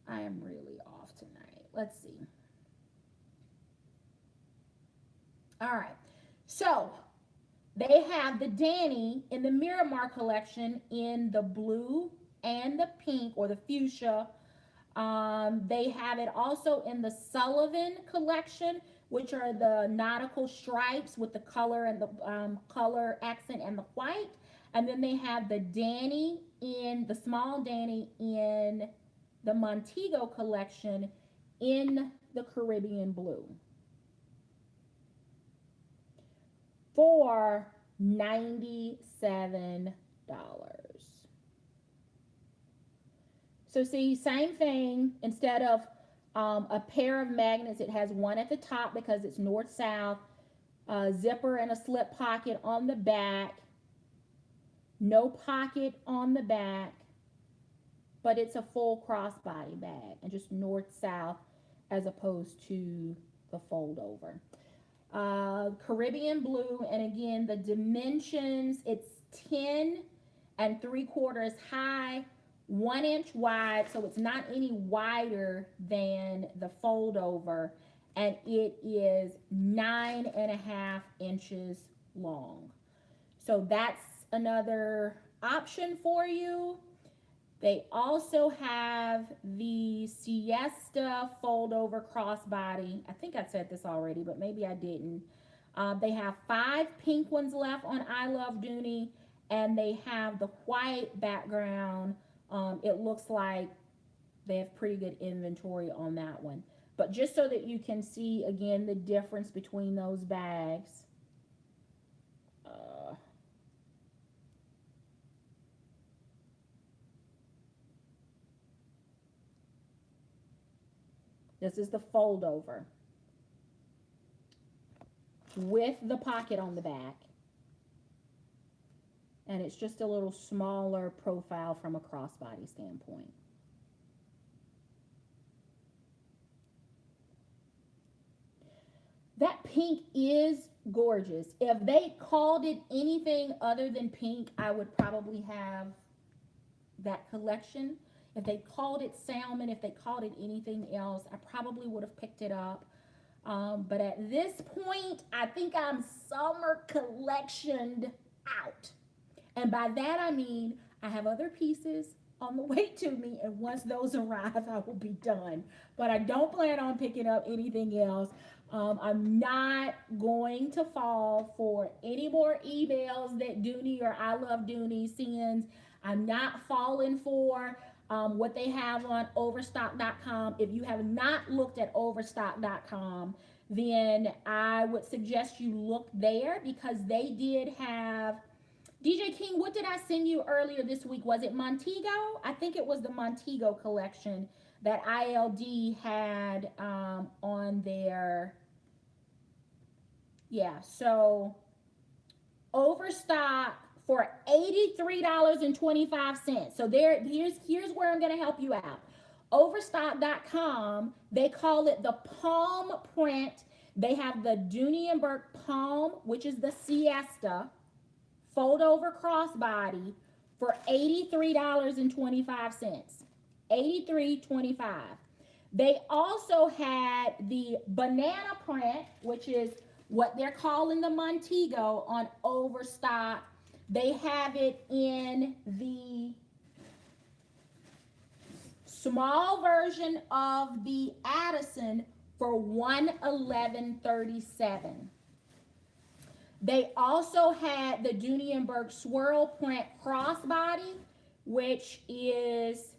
I am really off tonight. Let's see. All right. So, They have the Dany in the Miramar collection in the blue and the pink or the fuchsia. They have it also in the Sullivan collection, which are the nautical stripes with the color and the color accent and the white. And then they have the Dany in the small Dany in the Montego collection in the Caribbean blue for $97. So see, same thing. Instead of a pair of magnets, it has one at the top because it's north-south, zipper and a slip pocket on the back, no pocket on the back, but it's a full crossbody bag and just north-south as opposed to the fold-over. Caribbean blue, and again, the dimensions, it's 10 3/4 high, 1 inch wide, so it's not any wider than the fold over, and it is 9.5 inches long. So that's another option for you. They also have the Siesta fold over crossbody. I think I said this already, but maybe I didn't. They have 5 pink ones left on I Love Dooney, and they have the white background. It looks like they have pretty good inventory on that one. But just so that you can see, again, the difference between those bags. This is the fold over with the pocket on the back. And it's just a little smaller profile from a crossbody standpoint. That pink is gorgeous. If they called it anything other than pink, I would probably have that collection. If they called it salmon, if they called it anything else, I probably would have picked it up. But at this point, I think I'm summer collectioned out. And by that, I mean I have other pieces on the way to me, and once those arrive, I will be done. But I don't plan on picking up anything else. I'm not going to fall for any more emails that Dooney or I Love Dooney sends. I'm not falling for what they have on overstock.com. If you have not looked at overstock.com, then I would suggest you look there, because they did have DJ King. What did I send you earlier this week? Was it Montego? I think it was the Montego collection that ILD had on their, yeah, so Overstock for $83.25. So here's where I'm going to help you out. Overstock.com, they call it the palm print. They have the Dooney and Bourke palm, which is the Siesta fold over crossbody for $83.25. $83.25. They also had the banana print, which is what they're calling the Montego, on Overstock. They have it in the small version of the Addison for $111.37. They also had the Dooney and Bourke swirl print crossbody, which is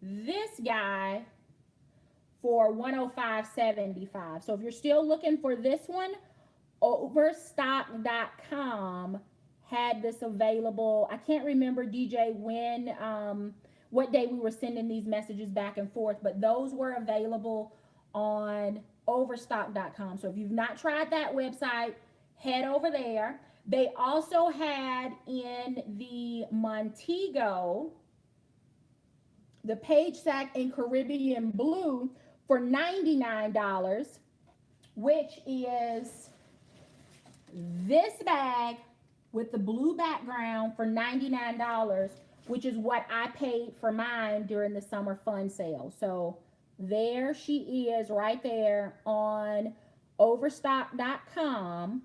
this guy, for $105.75. So if you're still looking for this one, Overstock.com had this available. I can't remember, DJ, when, what day we were sending these messages back and forth, but those were available on Overstock.com. So if you've not tried that website, head over there. They also had in the Montego the page sack in Caribbean blue for $99, which is this bag with the blue background for $99, which is what I paid for mine during the summer fun sale. So there she is right there on overstock.com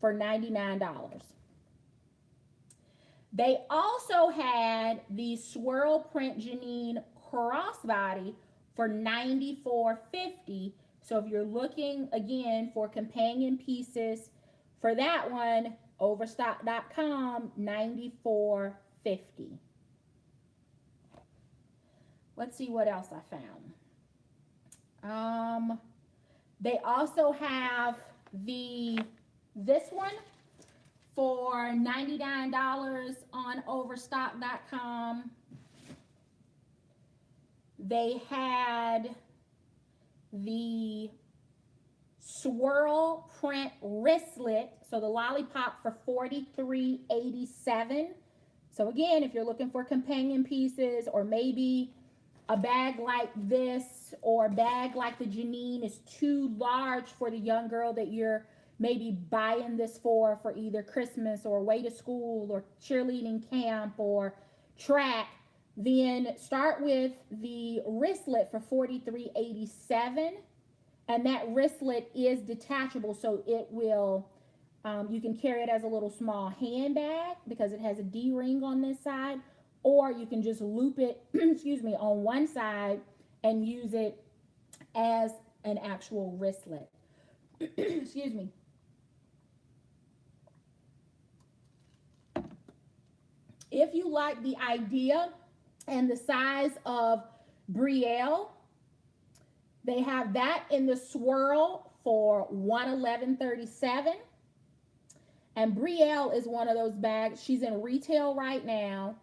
for $99. They also had the swirl print Janine crossbody for $94.50. So if you're looking again for companion pieces for that one, overstock.com, $94.50. Let's see what else I found. They also have this one for $99 on overstock.com. They had the swirl print wristlet, so the lollipop for $43.87. So again, if you're looking for companion pieces, or maybe a bag like this or a bag like the Janine is too large for the young girl that you're maybe buying this for either Christmas or way to school or cheerleading camp or track, then start with the wristlet for $43.87. And that wristlet is detachable, so it will, you can carry it as a little small handbag because it has a D-ring on this side, or you can just loop it, excuse me, on one side and use it as an actual wristlet. Excuse me. If you like the idea and the size of Brielle, they have that in the swirl for $111.37. And Brielle is one of those bags. She's in retail right now.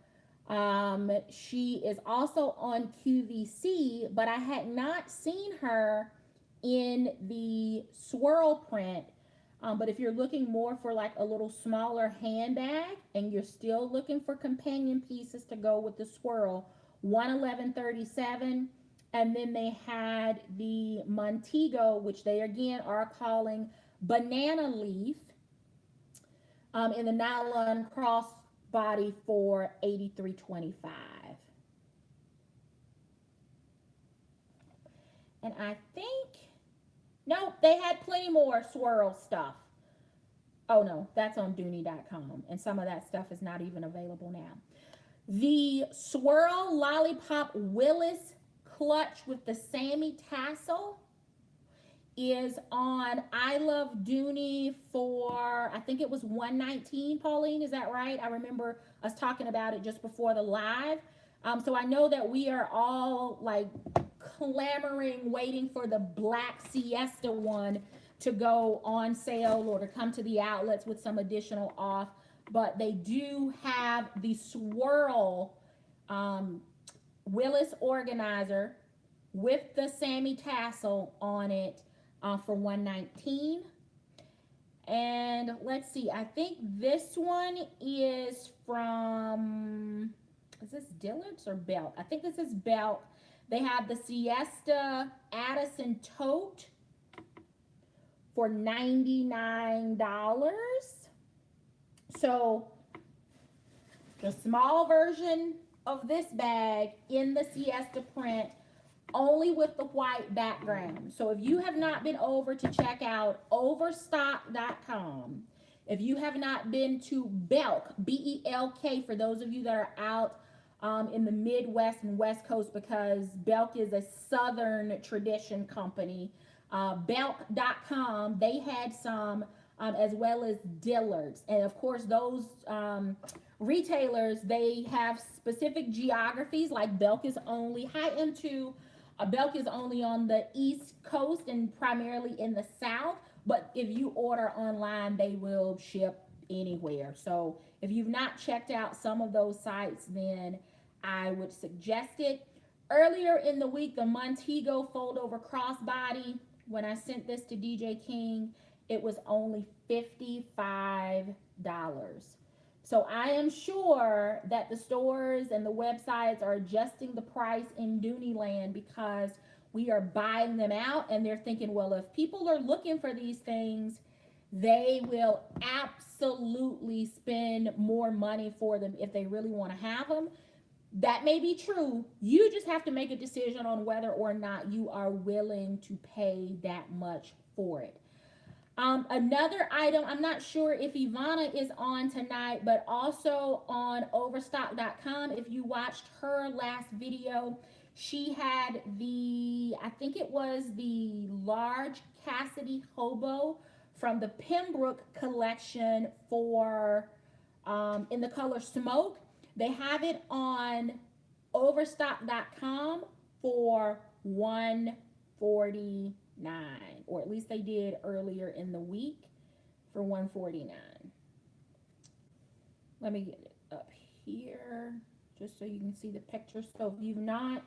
She is also on QVC, but I had not seen her in the swirl print. But if you're looking more for like a little smaller handbag and you're still looking for companion pieces to go with the swirl, $111.37. And then they had the Montego, which they again are calling banana leaf, in the nylon crossbody for $83.25. And I think, nope, they had plenty more swirl stuff. Oh no, that's on Dooney.com, and some of that stuff is not even available now. The swirl lollipop Willis clutch with the Sammy tassel is on I Love Dooney for, I think it was $119, Pauline, is that right? I remember us talking about it just before the live. So I know that we are all like clamoring, waiting for the black Siesta one to go on sale or to come to the outlets with some additional off. But they do have the swirl Willis organizer with the Sammy tassel on it for $119. And let's see, I think this one is from, is this Dillard's or Belk? I think this is Belk. They have the Siesta Addison tote for $99. So the small version of this bag in the Siesta print, only with the white background. So if you have not been over to check out overstock.com, if you have not been to Belk, B-E-L-K, for those of you that are out in the Midwest and West Coast, because Belk is a Southern tradition company, Belk.com, they had some, as well as Dillard's. And of course, those retailers, they have specific geographies, like Belk is only high into Belk is only on the East Coast and primarily in the South, but if you order online, they will ship anywhere. So if you've not checked out some of those sites, then I would suggest it. Earlier in the week, the Montego fold-over crossbody, when I sent this to DJ King, it was only $55. So I am sure that the stores and the websites are adjusting the price in Dooneyland because we are buying them out, and they're thinking, well, if people are looking for these things, they will absolutely spend more money for them if they really want to have them. That may be true. You just have to make a decision on whether or not you are willing to pay that much for it. Another item, I'm not sure if Ivana is on tonight, but also on overstock.com, if you watched her last video, she had I think it was the large Cassidy hobo from the Pembroke collection for in the color smoke. They have it on overstock.com for 149, or at least they did earlier in the week for 149. Let me get it up here just so you can see the picture. So if you've not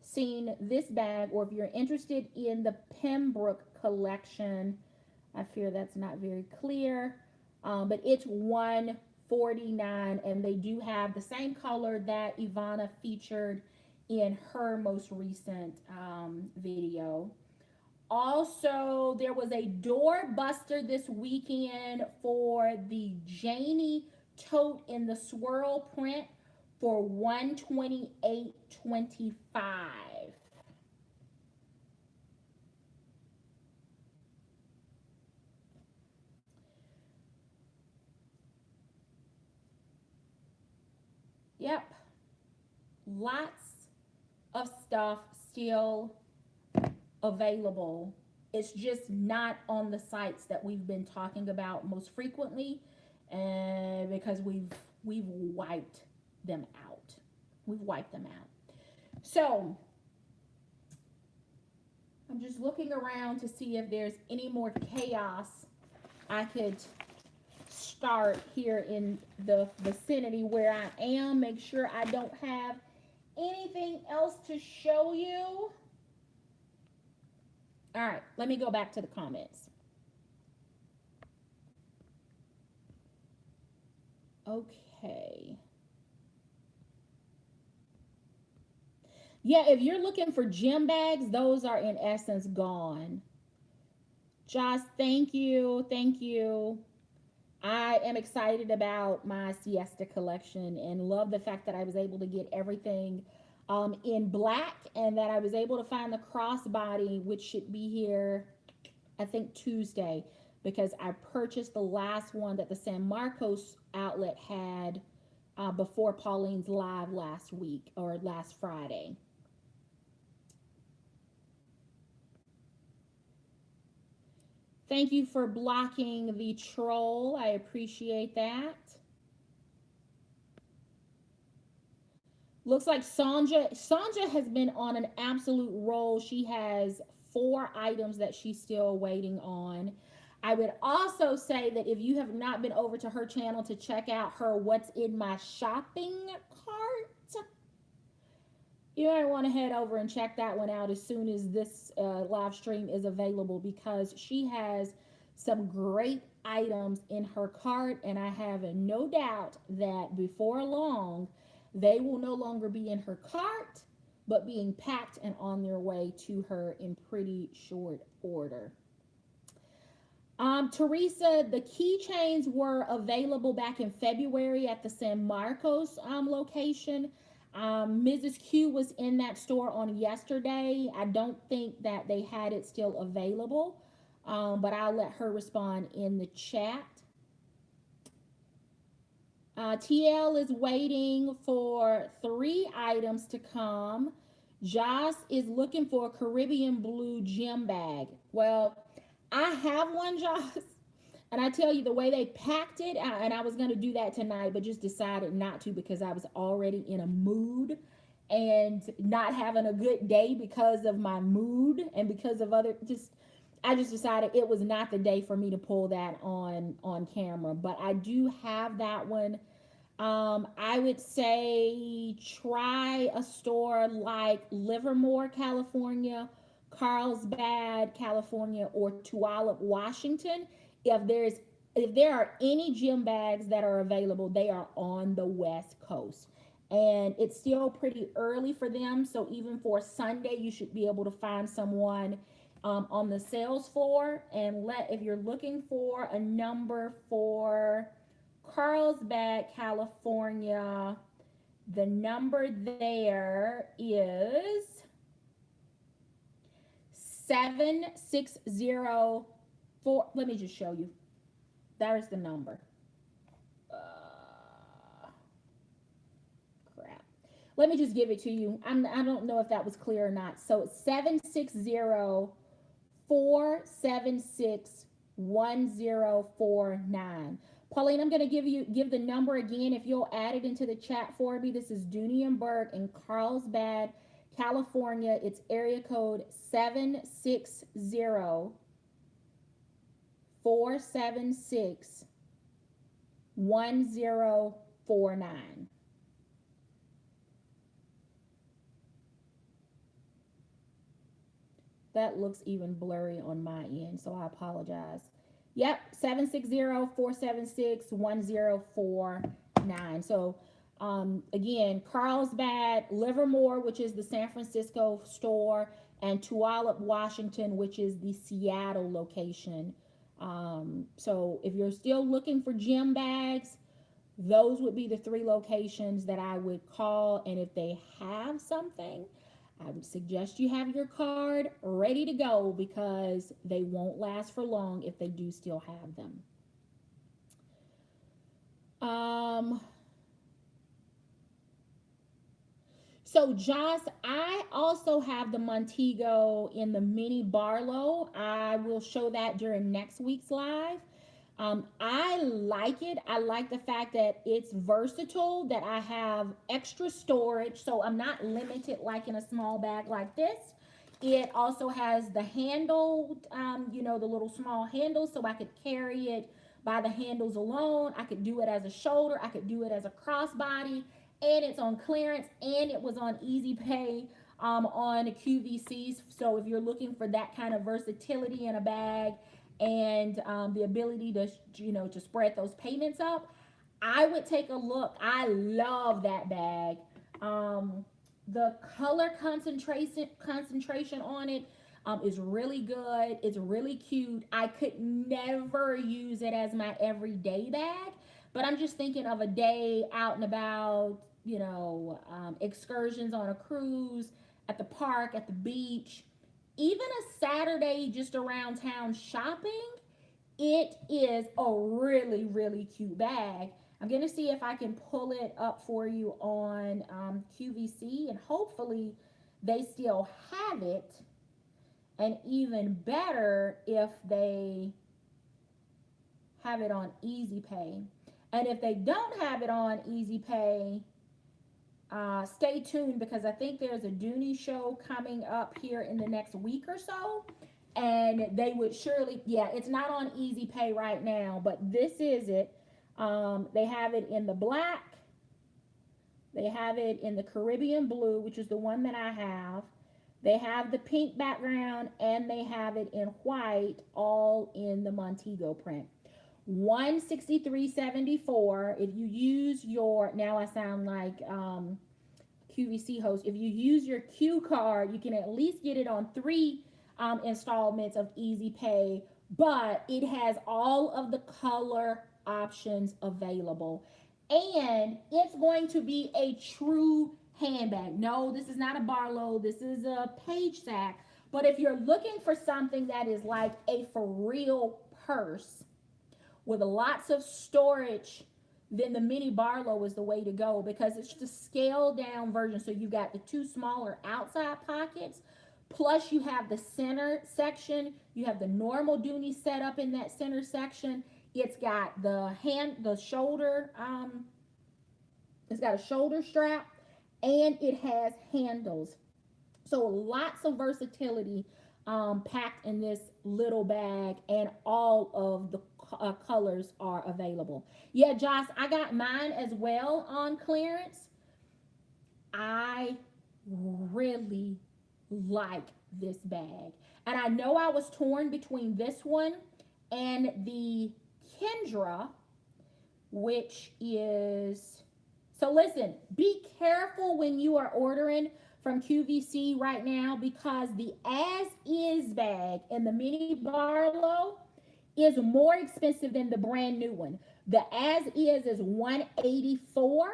seen this bag, or if you're interested in the Pembroke collection, I fear that's not very clear, but it's 149, and they do have the same color that Ivana featured in her most recent video. Also, there was a door buster this weekend for the Janine tote in the swirl print for $128.25. Yep. Lots of stuff still available. It's just not on the sites that we've been talking about most frequently, and because we've wiped them out. We've wiped them out. So I'm just looking around to see if there's any more chaos I could start here in the vicinity where I am. Make sure I don't have anything else to show you. All right, let me go back to the comments. Okay. Yeah, if you're looking for gym bags, those are in essence gone. Josh, thank you. Thank you. I am excited about my Siesta collection and love the fact that I was able to get everything in black, and that I was able to find the crossbody, which should be here, I think, Tuesday, because I purchased the last one that the San Marcos outlet had before Pauline's live last week, or last Friday. Thank you for blocking the troll. I appreciate that. Looks like Sanja has been on an absolute roll. She has 4 items that she's still waiting on. I would also say that if you have not been over to her channel to check out her What's in My Shopping Cart, you might want to head over and check that one out as soon as this live stream is available, because she has some great items in her cart, and I have no doubt that before long they will no longer be in her cart, but being packed and on their way to her in pretty short order. Teresa, the keychains were available back in February at the San Marcos location. Mrs. Q was in that store on yesterday. I don't think that they had it still available, but I'll let her respond in the chat. TL is waiting for 3 items to come. Joss is looking for a Caribbean blue gym bag. Well, I have one, Joss, and I tell you, the way they packed it, and I was going to do that tonight, but just decided not to because I was already in a mood and not having a good day because of my mood and because of I just decided it was not the day for me to pull that on camera. But I do have that one. I would say try a store like Livermore, California, Carlsbad, California, or Tualaip, Washington. If there are any gym bags that are available, they are on the West Coast. And it's still pretty early for them. So even for Sunday, you should be able to find someone on the sales floor. And if you're looking for a number for Carlsbad, California, The number there is 7604. Let me just show you. There's the number. Crap. Let me just give it to you. I don't know if that was clear or not. So it's 760-476-1049. Pauline, I'm going to give the number again. If you'll add it into the chat for me. This is Dooney and Bourke in Carlsbad, California. It's area code 760-476-1049. That looks even blurry on my end, so I apologize. Yep, 760-476-1049. So again, Carlsbad, Livermore, which is the San Francisco store, and Tualaip, Washington, which is the Seattle location. So if you're still looking for gym bags, those would be the 3 locations that I would call. And if they have something, I would suggest you have your card ready to go, because they won't last for long if they do still have them. So Joss, I also have the Montego in the mini Barlow. I will show that during next week's live. I like it. I like the fact that it's versatile, that I have extra storage, so I'm not limited like in a small bag like this. It also has the handle, the little small handles, so I could carry it by the handles alone. I could do it as a shoulder. I could do it as a crossbody, and it's on clearance, and it was on Easy Pay on QVC. So if you're looking for that kind of versatility in a bag, and the ability to spread those payments up, I would take a look. I love that bag. The color concentration on it is really good. It's really cute. I could never use it as my everyday bag, but I'm just thinking of a day out and about, excursions on a cruise, at the park, at the beach, even a Saturday just around town shopping. It is a really, really cute bag. I'm going to see if I can pull it up for you on QVC, and hopefully they still have it. And even better if they have it on Easy Pay. And if they don't have it on Easy Pay, stay tuned, because I think there's a Dooney show coming up here in the next week or so, and they would surely, it's not on Easy Pay right now, but this is it. They have it in the black, they have it in the Caribbean blue, which is the one that I have. They have the pink background, and they have it in white, all in the Montego print. $163.74. If you use your, now I sound like QVC host, if you use your Q card, you can at least get it on 3 installments of Easy Pay, but it has all of the color options available, and it's going to be a true handbag. No, this is not a Barlow, this is a page sack, but if you're looking for something that is like a for real purse with lots of storage, then the mini Barlow is the way to go, because it's the scaled down version. So you've got the 2 smaller outside pockets, plus you have the center section. You have the normal Dooney setup in that center section. It's got the shoulder, it's got a shoulder strap, and it has handles. So lots of versatility packed in this little bag, and all of the colors are available. Yeah, Josh, I got mine as well on clearance. I really like this bag, and I know I was torn between this one and the Kendra, which is, so listen, be careful when you are ordering from QVC right now, because the as is bag in the mini Barlow is more expensive than the brand new one. The as is $184,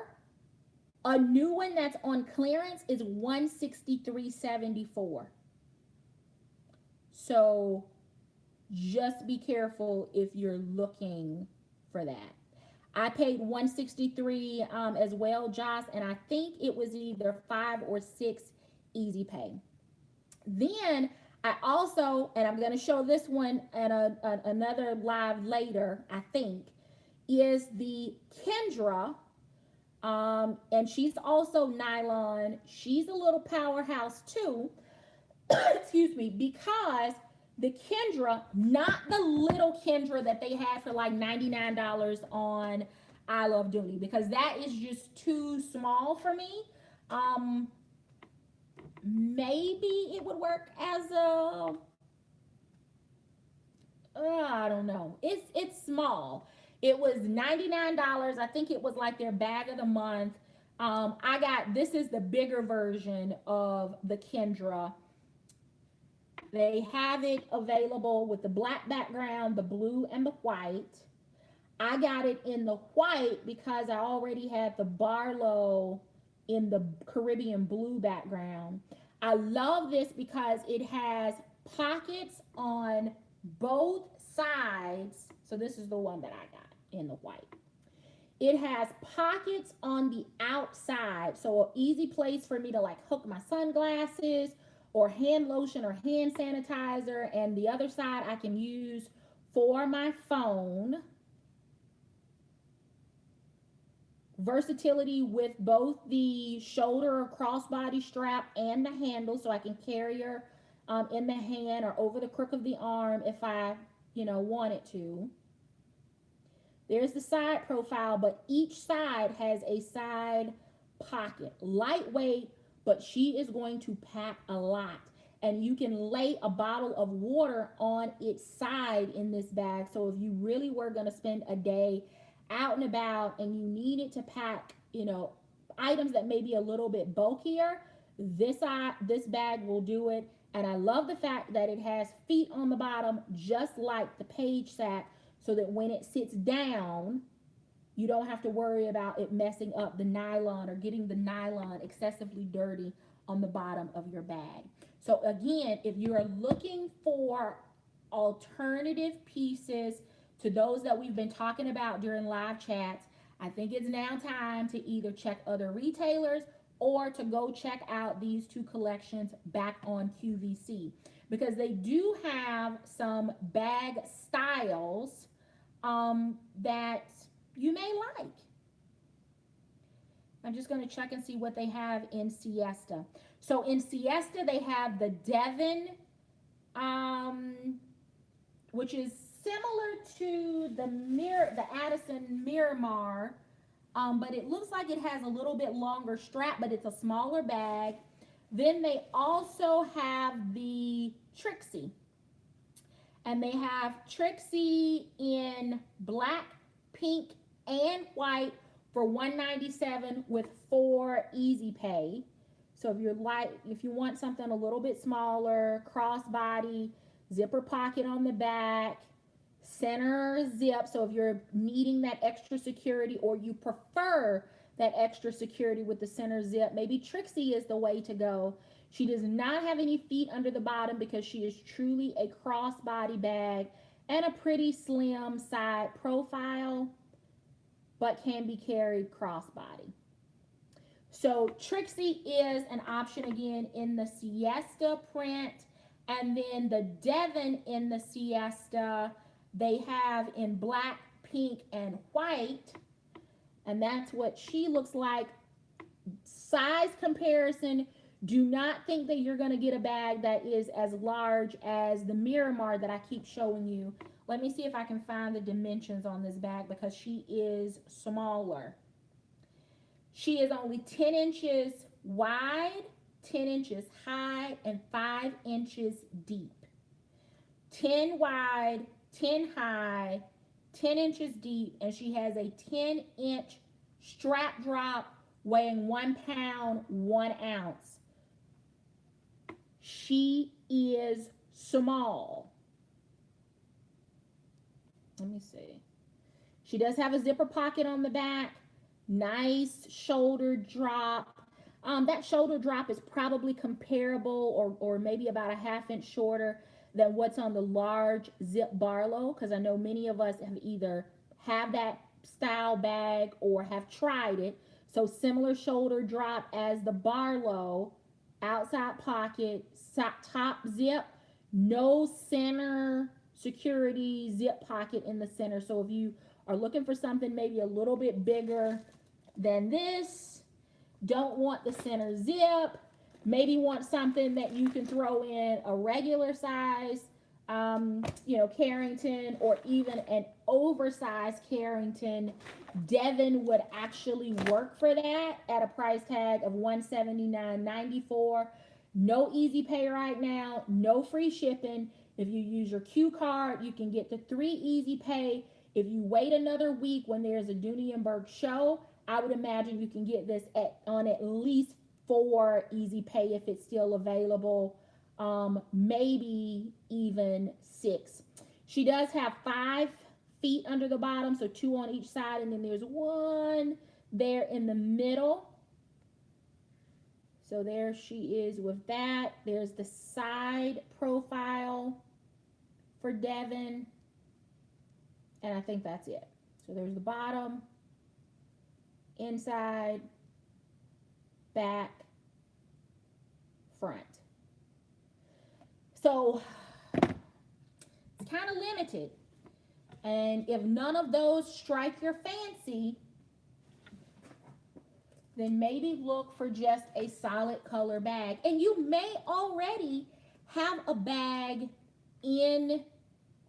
A new one that's on clearance is $163.74. So just be careful if you're looking for that. I paid $163 as well, Josh, and I think it was either 5 or 6 easy pay. Then I also, and I'm going to show this one at another live later, I think, is the Kendra. And she's also nylon. She's a little powerhouse too. Excuse me, because the Kendra, not the little Kendra that they had for like $99 on I Love Dooney, because that is just too small for me. Maybe it would work as a, I don't know. It's small. It was $99. I think it was like their bag of the month. This is the bigger version of the Kendra. They have it available with the black background, the blue, and the white. I got it in the white because I already had the Barlow in the Caribbean blue background. I love this because it has pockets on both sides. So this is the one that I got in the white. It has pockets on the outside, so an easy place for me to like hook my sunglasses or hand lotion or hand sanitizer, and the other side I can use for my phone. Versatility with both the shoulder or crossbody strap and the handle, so I can carry her in the hand or over the crook of the arm if I, wanted to. There's the side profile, but each side has a side pocket. Lightweight, but she is going to pack a lot. And you can lay a bottle of water on its side in this bag. So if you really were going to spend a day out and about and you needed to pack, items that may be a little bit bulkier, this bag will do it. And I love the fact that it has feet on the bottom, just like the Page sack, so that when it sits down, you don't have to worry about it messing up the nylon or getting the nylon excessively dirty on the bottom of your bag. So again, if you are looking for alternative pieces to those that we've been talking about during live chats, I think it's now time to either check other retailers or to go check out these two collections back on QVC, because they do have some bag styles that you may like. I'm just going to check and see what they have in Siesta. So in Siesta, they have the Devon, which is similar to the Addison Miramar, but it looks like it has a little bit longer strap, but it's a smaller bag. Then they also have the Trixie. And they have Trixie in black, pink, and white for $197 with 4 easy pay. So if you want something a little bit smaller, crossbody, zipper pocket on the back, center zip. So if you're needing that extra security or you prefer that extra security with the center zip, maybe Trixie is the way to go. She does not have any feet under the bottom because she is truly a crossbody bag and a pretty slim side profile, but can be carried crossbody. So Trixie is an option again in the Siesta print, and then the Devon in the Siesta they have in black, pink, and white, and that's what she looks like. Size comparison, do not think that you're going to get a bag that is as large as the Miramar that I keep showing you. Let me see if I can find the dimensions on this bag because she is smaller. She is only 10 inches wide, 10 inches high, and 5 inches deep. 10 wide, 10 high, 10 inches deep, and she has a 10-inch strap drop weighing 1 pound, 1 ounce. She is small. Let me see. She does have a zipper pocket on the back. Nice shoulder drop. That shoulder drop is probably comparable or maybe about a half inch shorter than what's on the large zip Barlow, because I know many of us have either have that style bag or have tried it. So similar shoulder drop as the Barlow, outside pocket, top zip, no center security zip pocket in the center. So if you are looking for something maybe a little bit bigger than this, don't want the center zip, maybe want something that you can throw in a regular size, Carrington, or even an oversized Carrington. Devon would actually work for that at a price tag of $179.94. No easy pay right now, no free shipping. If you use your Q card, you can get the 3 easy pay. If you wait another week when there's a Dooney and Bourke show, I would imagine you can get this on at least 4 easy pay if it's still available, maybe even 6. She does have 5 feet under the bottom, so 2 on each side, and then there's 1 there in the middle. So there she is with that. There's the side profile for Devon, and I think that's it. So there's the bottom, inside, back, front. So it's kind of limited. And if none of those strike your fancy, then maybe look for just a solid color bag. And you may already have a bag in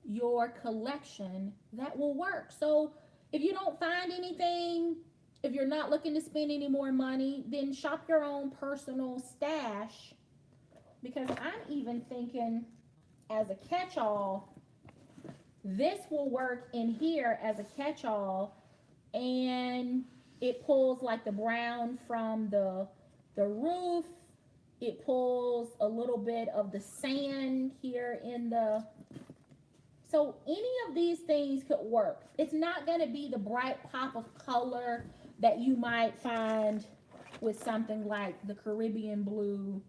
your collection that will work. So if you don't find anything, if you're not looking to spend any more money, then shop your own personal stash, because I'm even thinking as a catch-all, this will work in here as a catch-all, and it pulls like the brown from the roof. It pulls a little bit of the sand here in the, so any of these things could work. It's not going to be the bright pop of color that you might find with something like the Caribbean blue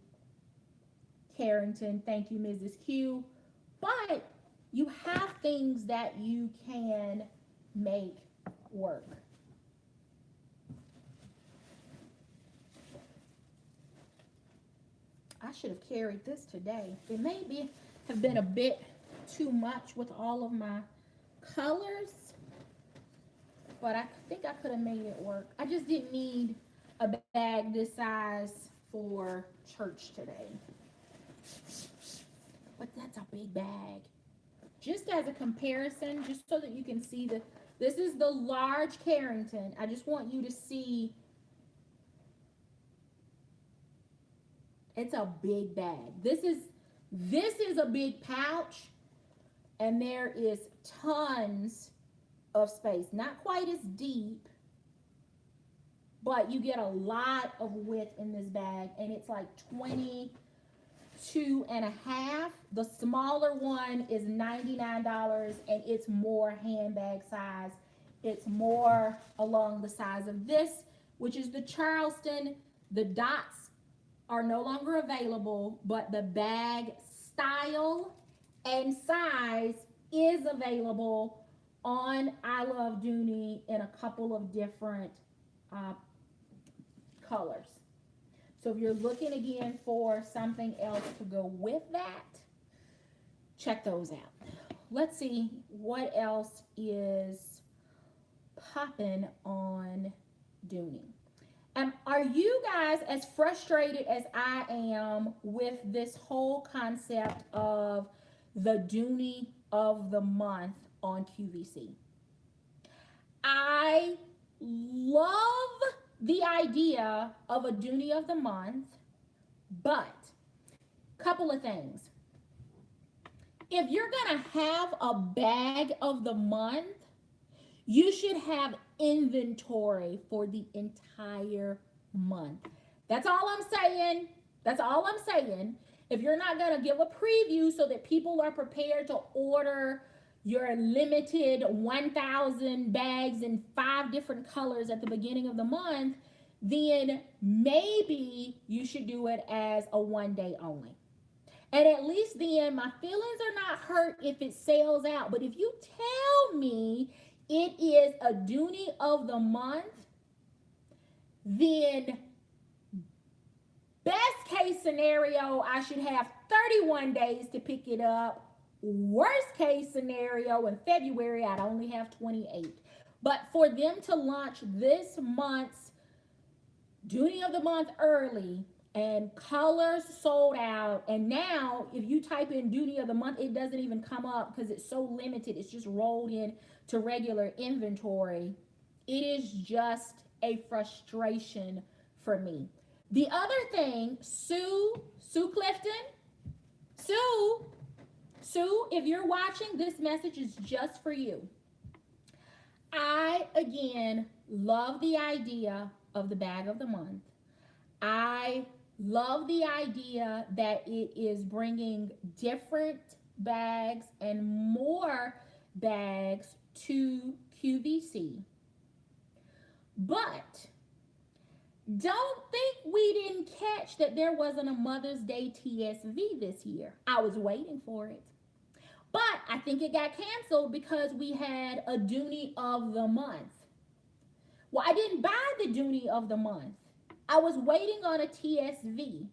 Carrington. Thank you, Mrs. Q. But you have things that you can make work. I should have carried this today. It may have been a bit too much with all of my colors, but I think I could have made it work. I just didn't need a bag this size for church today. But that's a big bag. Just as a comparison, just so that you can see this is the large Carrington. I just want you to see it's a big bag. This is a big pouch, and there is tons of space. Not quite as deep, but you get a lot of width in this bag, and it's like 22 and a half. The smaller one is $99, and it's more handbag size. It's more along the size of this, which is the Charleston. The dots are no longer available, but the bag style and size is available on I Love Dooney in a couple of different colors. So if you're looking again for something else to go with that, check those out. Let's see what else is popping on Dooney. Are you guys as frustrated as I am with this whole concept of the Dooney of the month on QVC? I love the idea of a Dooney of the month, but couple of things. If you're gonna have a bag of the month, you should have inventory for the entire month. That's all I'm saying. That's all I'm saying. If you're not going to give a preview so that people are prepared to order, your limited 1,000 bags in 5 different colors at the beginning of the month, then maybe you should do it as a 1 day only. And at least then my feelings are not hurt if it sells out. But if you tell me it is a Dooney of the month, then best case scenario, I should have 31 days to pick it up. Worst case scenario, in February, I'd only have 28. But for them to launch this month's Dooney of the month early, and colors sold out, and now if you type in Dooney of the month, it doesn't even come up because it's so limited. It's just rolled in to regular inventory. It is just a frustration for me. The other thing, Sue Clifton, Sue, if you're watching, this message is just for you. I, again, love the idea of the bag of the month. I love the idea that it is bringing different bags and more bags to QVC. But don't think we didn't catch that there wasn't a Mother's Day TSV this year. I was waiting for it. But I think it got canceled because we had a Dooney of the month. Well, I didn't buy the Dooney of the month. I was waiting on a TSV.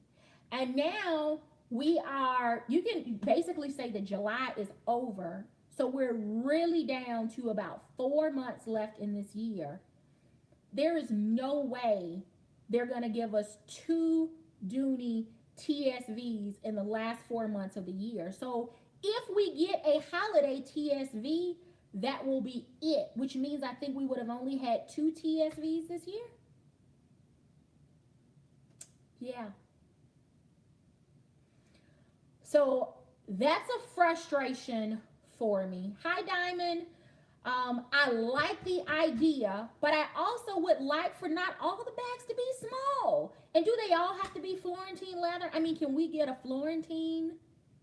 And now you can basically say that July is over. So we're really down to about 4 months left in this year. There is no way they're going to give us 2 Dooney TSVs in the last 4 months of the year. So if we get a holiday TSV, that will be it, which means I think we would have only had 2 TSVs this year. Yeah. So that's a frustration for me. Hi, Diamond. I like the idea, but I also would like for not all the bags to be small. And do they all have to be Florentine leather? I mean, can we get a Florentine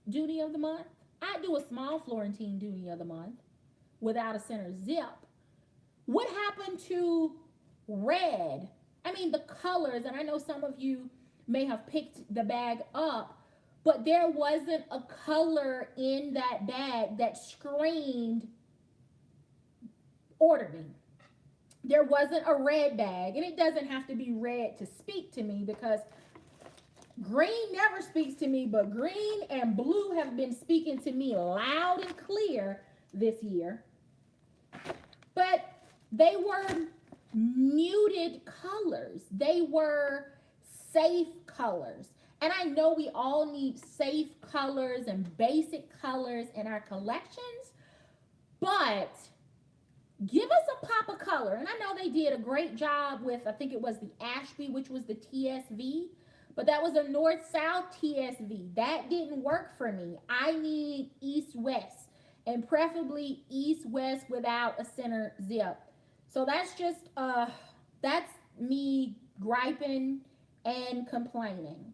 Dooney of the month? I'd do a small Florentine Dooney of the month without a center zip. What happened to red? I mean, the colors, and I know some of you may have picked the bag up, but there wasn't a color in that bag that screamed, order me. There wasn't a red bag, and it doesn't have to be red to speak to me because green never speaks to me, but green and blue have been speaking to me loud and clear this year. But they were muted colors. They were safe colors. And I know we all need safe colors and basic colors in our collections, but give us a pop of color. And I know they did a great job with, I think it was the Ashby, which was the TSV, but that was a north-south TSV. That didn't work for me. I need east-west, and preferably east-west without a center zip. So that's just, that's me griping and complaining.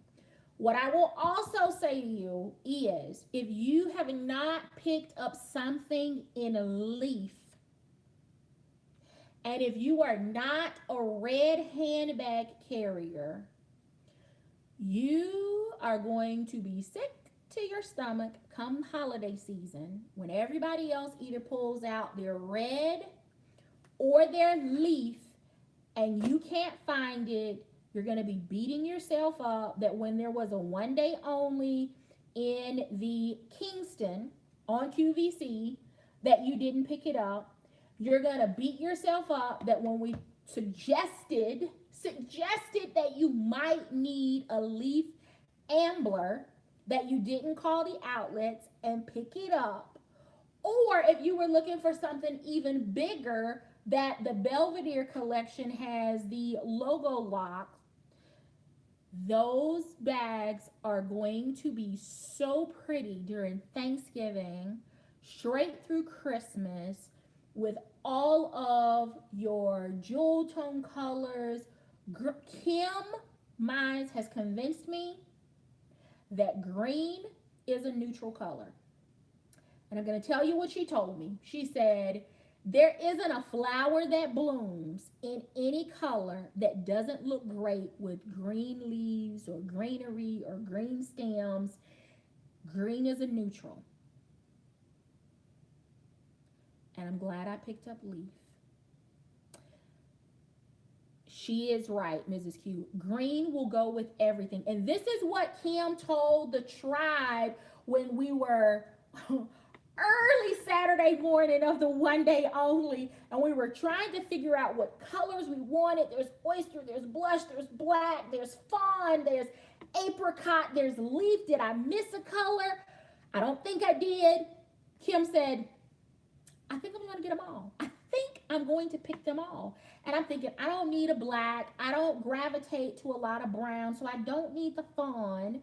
What I will also say to you is, if you have not picked up something in a leaf, and if you are not a red handbag carrier, you are going to be sick to your stomach come holiday season when everybody else either pulls out their red or their leaf and you can't find it. You're going to be beating yourself up that when there was a 1 day only in the Kingston on QVC that you didn't pick it up. You're going to beat yourself up that when we suggested that you might need a leaf ambler, that you didn't call the outlets and pick it up. Or if you were looking for something even bigger, that the Belvedere collection has the logo lock. Those bags are going to be so pretty during Thanksgiving, straight through Christmas, with all of your jewel tone colors. Kim Mines has convinced me that green is a neutral color. And I'm going to tell you what she told me. She said, there isn't a flower that blooms in any color that doesn't look great with green leaves or greenery or green stems. Green is a neutral. And I'm glad I picked up leaf. She is right, Mrs. Q. Green will go with everything. And this is what Kim told the tribe when we were early Saturday morning of the one day only, and we were trying to figure out what colors we wanted. There's oyster, there's blush, there's black, there's fawn, there's apricot, there's leaf. Did I miss a color? I don't think I did. Kim said, I think I'm going to get them all. I think I'm going to pick them all. And I'm thinking, I don't need a black. I don't gravitate to a lot of brown, so I don't need the fawn.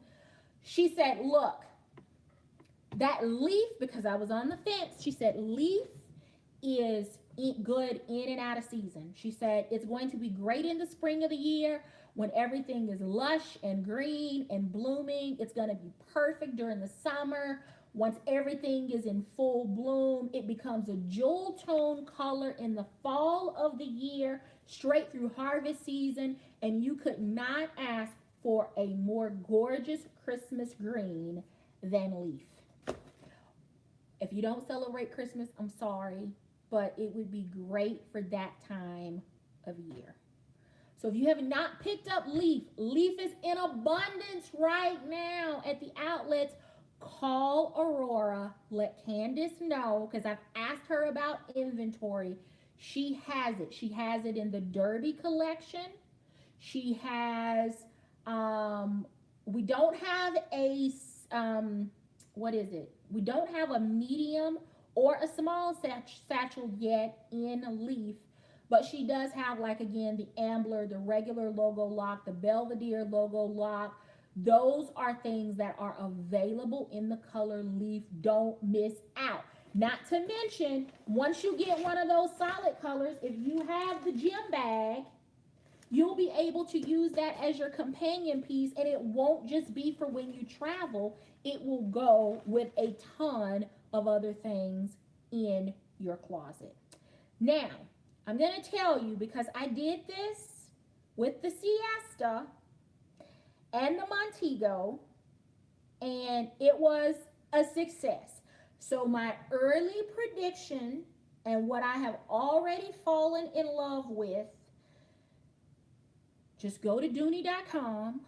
She said, look, that leaf, because I was on the fence, she said, leaf is good in and out of season. She said, it's going to be great in the spring of the year when everything is lush and green and blooming. It's going to be perfect during the summer. Once everything is in full bloom, it becomes a jewel tone color in the fall of the year, straight through harvest season, and you could not ask for a more gorgeous Christmas green than leaf. If you don't celebrate Christmas, I'm sorry, but it would be great for that time of year. So if you have not picked up leaf, leaf is in abundance right now at the outlets. Call Aurora, let Candace know, because I've asked her about inventory. She has it. She has it in the Derby collection. She has, we don't have a, what is it? We don't have a medium or a small satchel yet in leaf, but she does have, like, again, the Ambler, the regular logo lock, the Belvedere logo lock. Those are things that are available in the color leaf. Don't miss out. Not to mention, once you get one of those solid colors, if you have the gym bag, you'll be able to use that as your companion piece, and it won't just be for when you travel. It will go with a ton of other things in your closet. Now, I'm going to tell you, because I did this with the Siesta and the Montego, and it was a success. So my early prediction and what I have already fallen in love with, just go to Dooney.com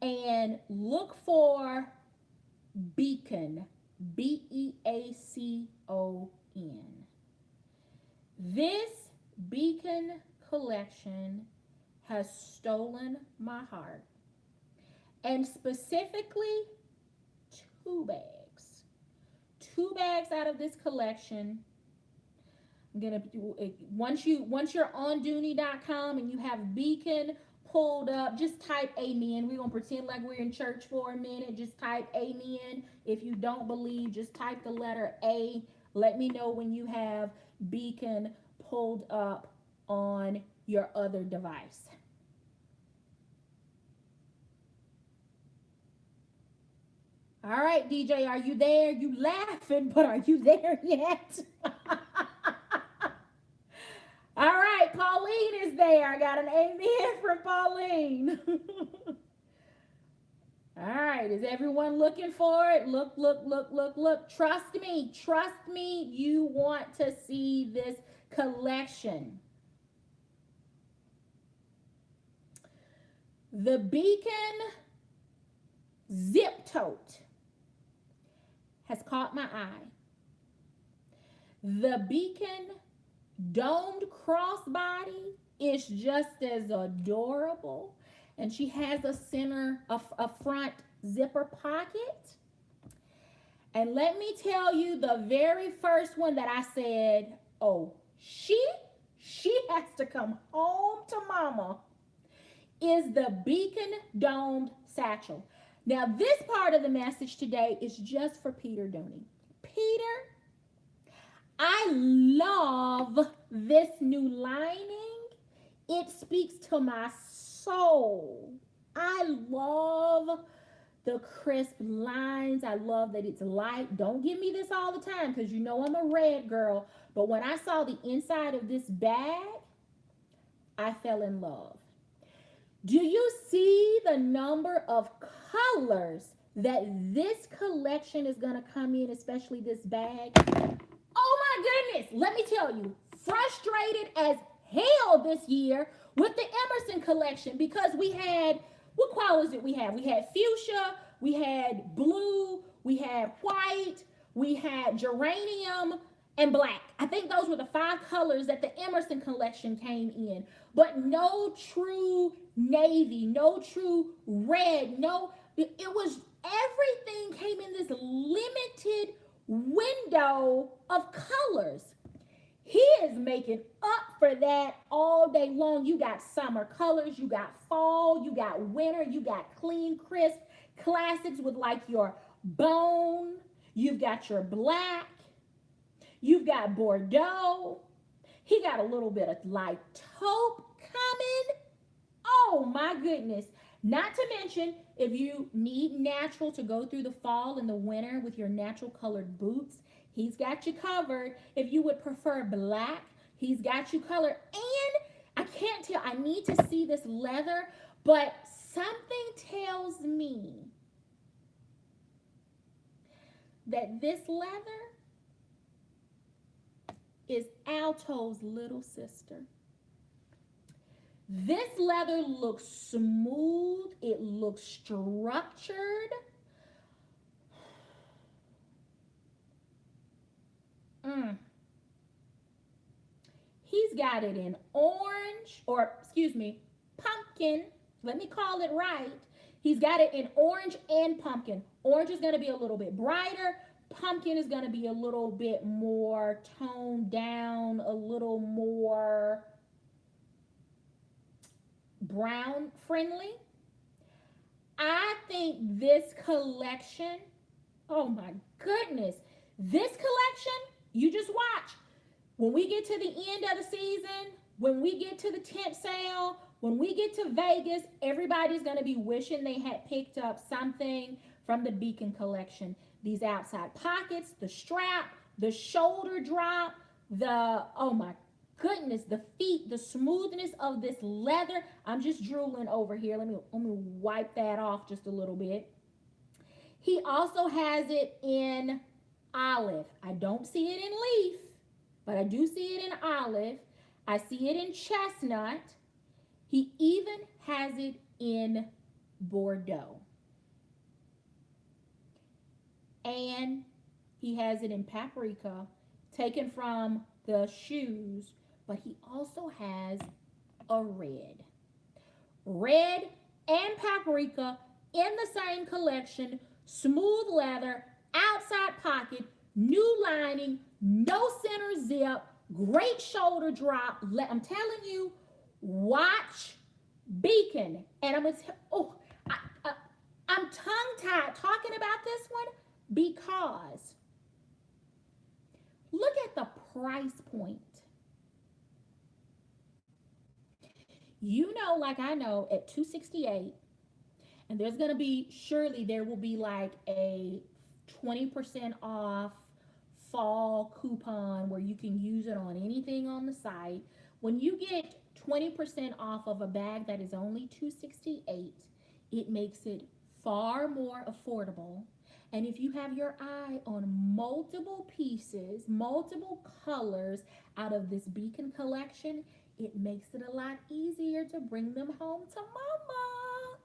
and look for Beacon, Beacon. This Beacon collection has stolen my heart, and specifically two bags out of this collection. I'm gonna, once you're on Dooney.com and you have Beacon pulled up, just type amen. We're gonna pretend like we're in church for a minute. Just type amen. If you don't believe, just type the letter A. Let me know when you have Beacon pulled up on your other device. All right, DJ, are you there? You laughing, but are you there yet? All right, Pauline is there. I got an amen from Pauline. All right, is everyone looking for it? Look. Trust me, you want to see this collection. The Beacon zip tote has caught my eye. The Beacon domed crossbody is just as adorable, and she has a front zipper pocket. And let me tell you, the very first one that I said, oh, she has to come home to mama, is the Beacon domed satchel. Now, this part of the message today is just for Peter Dooney. Peter, I love this new lining. It speaks to my soul. I love the crisp lines. I love that it's light. Don't give me this all the time because you know I'm a red girl. But when I saw the inside of this bag, I fell in love. Do you see the number of colors that this collection is going to come in, especially this bag? Oh my goodness, let me tell you, frustrated as hell this year with the Emerson collection because we had, what colors did we have? We had fuchsia, we had blue, we had white, we had geranium, and black. I think those were the 5 colors that the Emerson collection came in. But no true navy, no true red, no, it was, everything came in this limited window of colors. He is making up for that all day long. You got summer colors, you got fall, you got winter, you got clean, crisp classics with like your bone, you've got your black, you've got Bordeaux. He got a little bit of light taupe coming. Oh my goodness. Not to mention, if you need natural to go through the fall and the winter with your natural colored boots, he's got you covered. If you would prefer black, he's got you covered. And I can't tell, I need to see this leather, but something tells me that this leather is Alto's little sister. This leather looks smooth. It looks structured. He's got it in orange, or excuse me, pumpkin. Let me call it right. He's got it in orange and pumpkin. Orange is going to be a little bit brighter. Pumpkin is going to be a little bit more toned down, a little more brown friendly. I think this collection, oh my goodness, this collection, you just watch. When we get to the end of the season, when we get to the tent sale, when we get to Vegas, everybody's going to be wishing they had picked up something from the Beacon collection. These outside pockets, the strap, the shoulder drop, the, oh my goodness, the feet, the smoothness of this leather. I'm just drooling over here. Let me wipe that off just a little bit. He also has it in olive. I don't see it in leaf, but I do see it in olive. I see it in chestnut. He even has it in Bordeaux. And he has it in paprika, taken from the shoes, but he also has a red. Red and paprika in the same collection, smooth leather, outside pocket, new lining, no center zip, great shoulder drop. I'm telling you, watch Beacon. And I'm tongue-tied talking about this one because look at the price point. You know, like I know, at $268, and there's going to be, surely there will be like a 20% off fall coupon where you can use it on anything on the site. When you get 20% off of a bag that is only $268, it makes it far more affordable. And if you have your eye on multiple pieces, multiple colors out of this Beacon collection, it makes it a lot easier to bring them home to mama.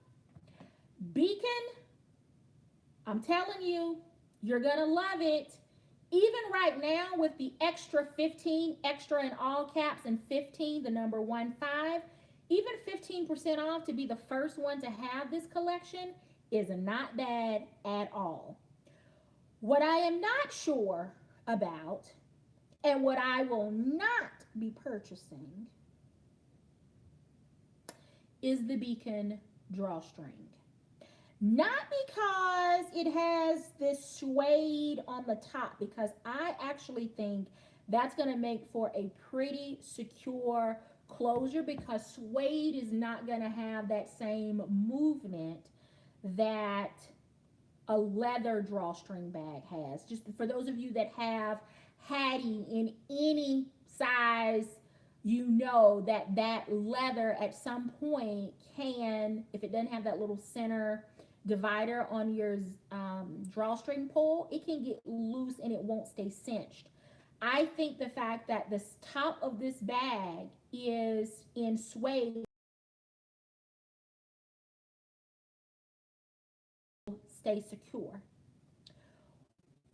Beacon, I'm telling you, you're gonna love it. Even right now with the extra 15, extra in all caps, and 15, the number 15, even 15% off to be the first one to have this collection is not bad at all. What I am not sure about, and what I will not be purchasing, is the Beacon drawstring. Not because it has this suede on the top, because I actually think that's going to make for a pretty secure closure, because suede is not going to have that same movement that a leather drawstring bag has. Just for those of you that have Hattie in any size, you know that that leather at some point can, if it doesn't have that little center divider on your drawstring pull, it can get loose and it won't stay cinched. I think the fact that the top of this bag is in suede stay secure.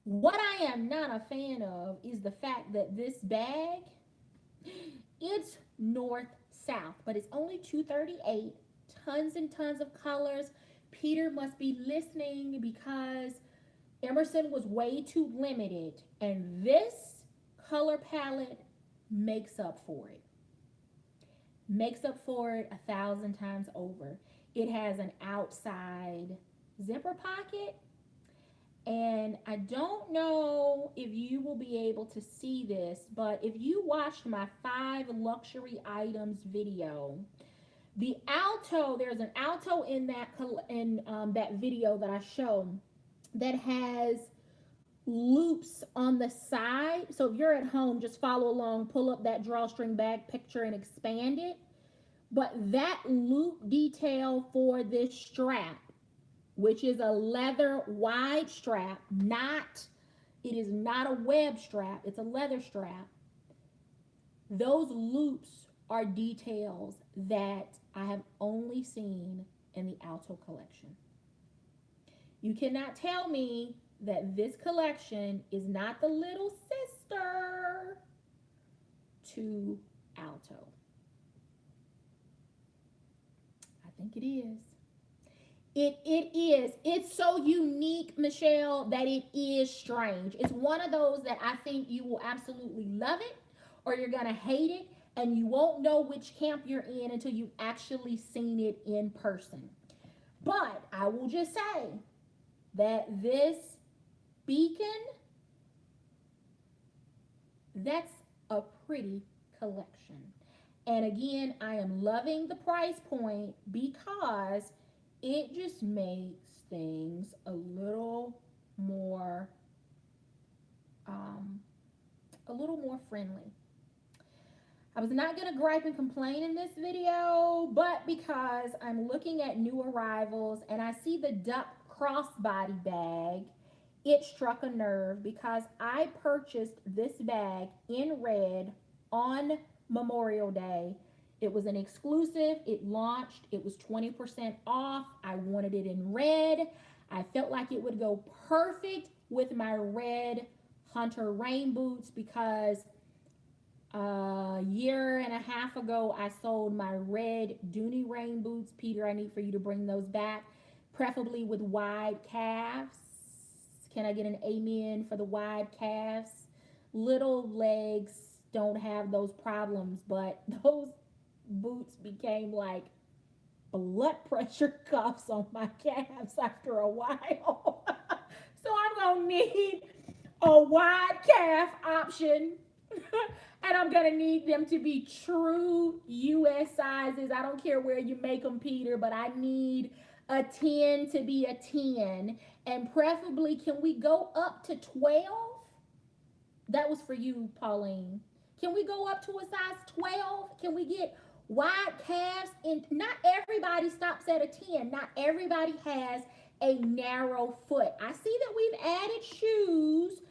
What I am not a fan of is the fact that this bag, it's north south, but it's only 238, tons and tons of colors. Peter must be listening because Emerson was way too limited, and this color palette makes up for it. Makes up for it 1,000 times over. It has an outside zipper pocket, and I don't know if you will be able to see this, but if you watched my 5 luxury items video, the alto, there's an alto in that video that I showed that has loops on the side. So if you're at home, just follow along, pull up that drawstring bag picture and expand it. But that loop detail for this strap, which is a leather wide strap, it is not a web strap, it's a leather strap. Those loops are details that I have only seen in the Alto collection. You cannot tell me that this collection is not the little sister to Alto. I think it is. It is. It's so unique, Michelle, that it is strange. It's one of those that I think you will absolutely love it or you're going to hate it, and you won't know which camp you're in until you've actually seen it in person. But I will just say that this beacon, that's a pretty collection. And again, I am loving the price point because it just makes things a little more friendly. I was not going to gripe and complain in this video, but because I'm looking at new arrivals and I see the duck crossbody bag, it struck a nerve because I purchased this bag in red on Memorial Day. It was an exclusive. It launched. It was 20% off. I wanted it in red. I felt like it would go perfect with my red Hunter rain boots because a year and a half ago, I sold my red Dooney rain boots. Peter, I need for you to bring those back, preferably with wide calves. Can I get an amen for the wide calves? Little legs don't have those problems, but those boots became like blood pressure cuffs on my calves after a while. So I'm going to need a wide calf option. And I'm going to need them to be true US sizes. I don't care where you make them, Peter, but I need a 10 to be a 10. And preferably, can we go up to 12? That was for you, Pauline. Can we go up to a size 12? Can we get wide calves? And not everybody stops at a 10. Not everybody has a narrow foot. I see that we've added shoes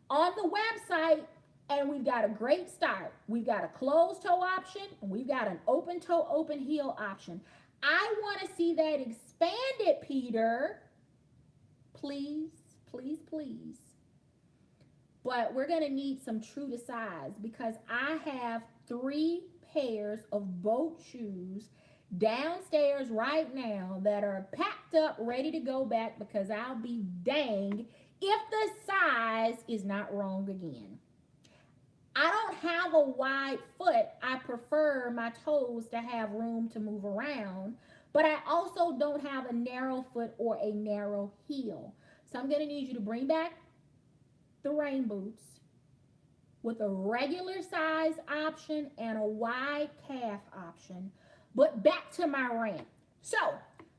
on the website, and we've got a great start. We've got a closed toe option, and we've got an open toe, open heel option. I want to see that expanded, Peter. Please, please, please. But we're going to need some true to size because I have 3 pairs of boat shoes downstairs right now that are packed up, ready to go back because I'll be dang if the size is not wrong again. I don't have a wide foot. I prefer my toes to have room to move around, but I also don't have a narrow foot or a narrow heel. So I'm going to need you to bring back the rain boots with a regular size option and a wide calf option. But back to my rant. So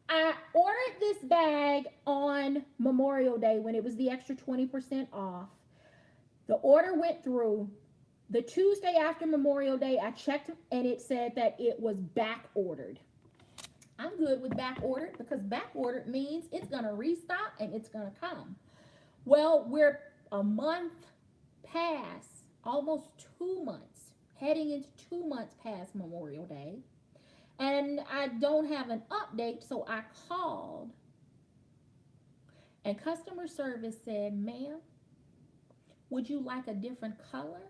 I ordered this bag on Memorial Day when it was the extra 20% off. The order went through. The Tuesday after Memorial Day, I checked and it said that it was back ordered. I'm good with back ordered because back ordered means it's going to restock and it's going to come. Well, we're a month past, almost 2 months, heading into 2 months past Memorial Day. And I don't have an update, so I called. And customer service said, ma'am, would you like a different color?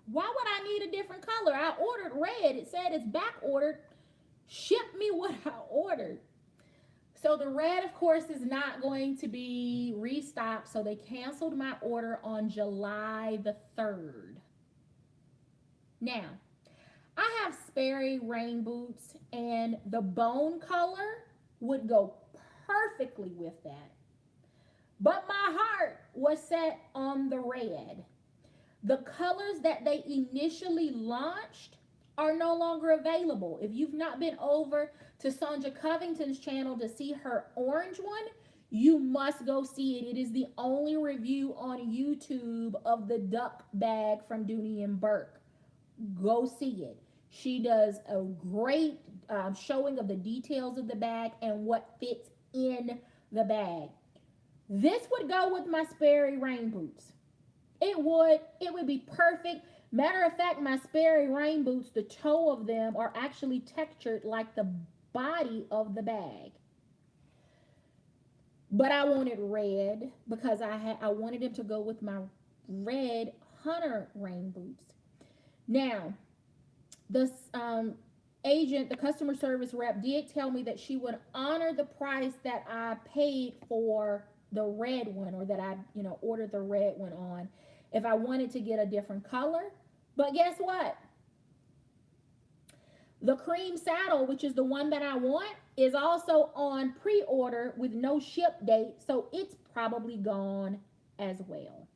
Why would I need a different color? I ordered red. It said it's back ordered. Ship me what I ordered. So the red, of course, is not going to be restocked. So they canceled my order on July the 3rd. Now, I have Sperry rain boots, and the bone color would go perfectly with that. But my heart was set on the red. The colors that they initially launched are no longer available. If you've not been over to Sonja Covington's channel to see her orange one, you must go see it. It is the only review on YouTube of the duck bag from Dooney and Bourke. Go see it. She does a great showing of the details of the bag and what fits in the bag. This would go with my Sperry rain boots. It would be perfect. Matter of fact, my Sperry rain boots, the toe of them are actually textured like the body of the bag. But I wanted red because I wanted them to go with my red Hunter rain boots. Now, the agent, the customer service rep, did tell me that she would honor the price that I paid for the red one, or that I, ordered the red one on, if I wanted to get a different color. But guess what? The cream saddle, which is the one that I want, is also on pre-order with no ship date, so it's probably gone as well.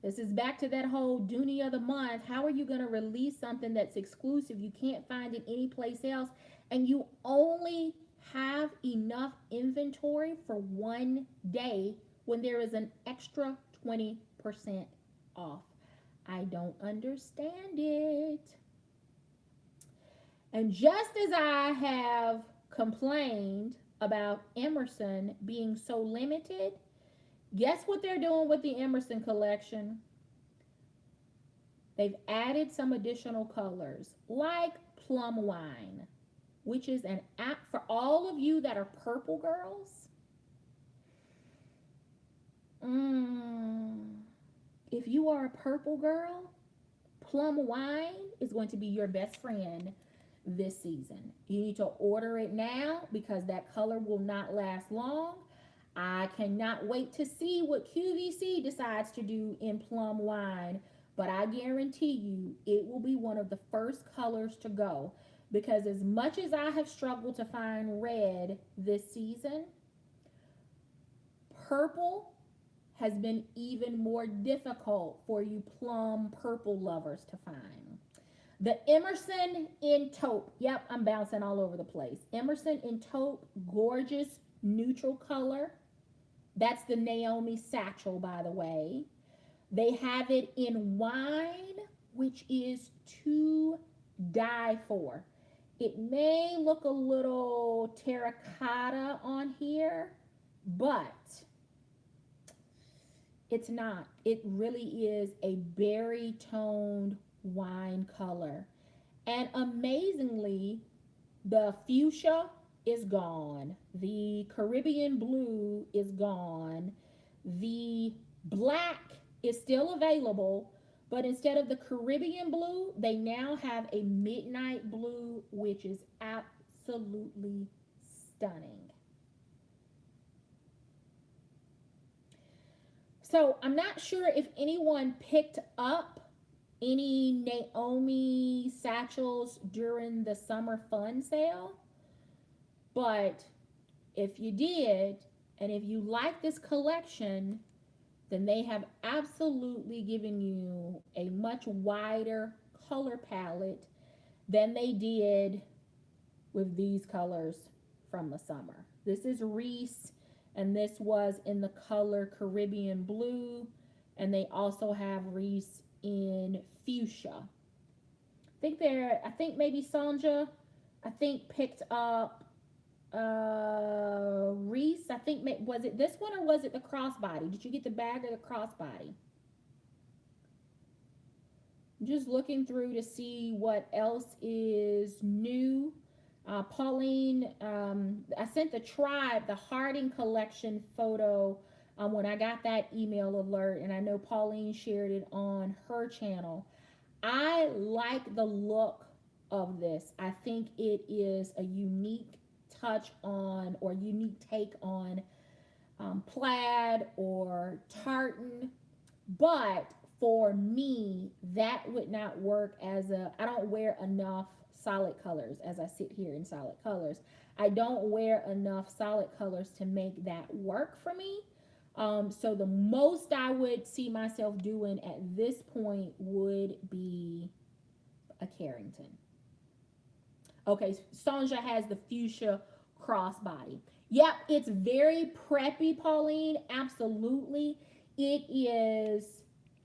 This is back to that whole Dooney of the month. How are you going to release something that's exclusive? You can't find it anyplace else, and you only have enough inventory for one day when there is an extra 20% off. I don't understand it. And just as I have complained about Emerson being so limited, guess what they're doing with the Emerson collection? They've added some additional colors like plum wine, which is an app for all of you that are purple girls. If you are a purple girl, plum wine is going to be your best friend this season. You need to order it now because that color will not last long. I cannot wait to see what QVC decides to do in plum wine, but I guarantee you it will be one of the first colors to go, because as much as I have struggled to find red this season, purple has been even more difficult for you plum purple lovers to find. The Emerson in taupe, yep, I'm bouncing all over the place. Emerson in taupe, gorgeous neutral color. That's the Naomi satchel, by the way. They have it in wine, which is to die for. It may look a little terracotta on here, but it's not. It really is a berry toned wine color. And amazingly, the fuchsia is gone. The Caribbean blue is gone. The black is still available, but instead of the Caribbean blue, they now have a midnight blue, which is absolutely stunning. So I'm not sure if anyone picked up any Naomi satchels during the summer fun sale, but if you did, and if you like this collection, then they have absolutely given you a much wider color palette than they did with these colors from the summer. This is Reese, and this was in the color Caribbean blue, and they also have Reese in fuchsia. I think maybe Sonja, I think picked up Reese. I think was it this one or was it the crossbody? Did you get the bag or the crossbody? I'm just looking through to see what else is new. Pauline, I sent the tribe the Harding collection photo when I got that email alert, and I know Pauline shared it on her channel. I like the look of this. I think it is a unique touch on or unique take on plaid or tartan, but for me that would not work as I don't wear enough solid colors. As I sit here in solid colors, I don't wear enough solid colors to make that work for me. So the most I would see myself doing at this point would be a Carrington. Okay, Sonja has the fuchsia crossbody. Yep, it's very preppy, Pauline. Absolutely. It is,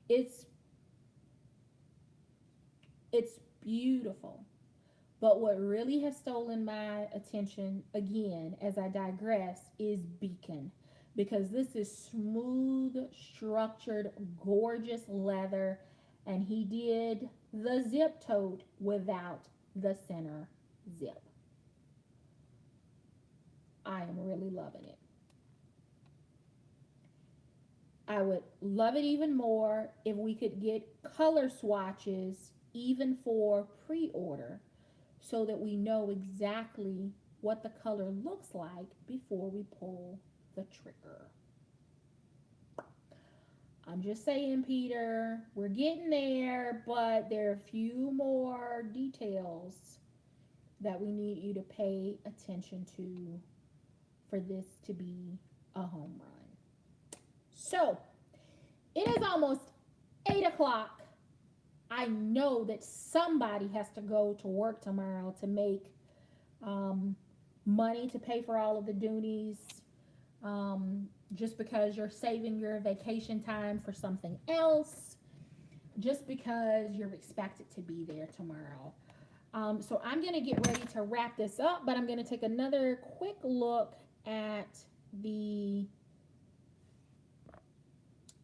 it's beautiful. But what really has stolen my attention, again, as I digress, is Beacon. Because this is smooth, structured, gorgeous leather. And he did the zip tote without the center zip. I am really loving it. I would love it even more if we could get color swatches even for pre-order so that we know exactly what the color looks like before we pull the trigger. I'm just saying, Peter, we're getting there, but there are a few more details that we need you to pay attention to for this to be a home run. So, it is almost 8 o'clock. I know that somebody has to go to work tomorrow to make money to pay for all of the Doonies. Just because you're saving your vacation time for something else, just because you're expected to be there tomorrow. So I'm going to get ready to wrap this up, but I'm going to take another quick look at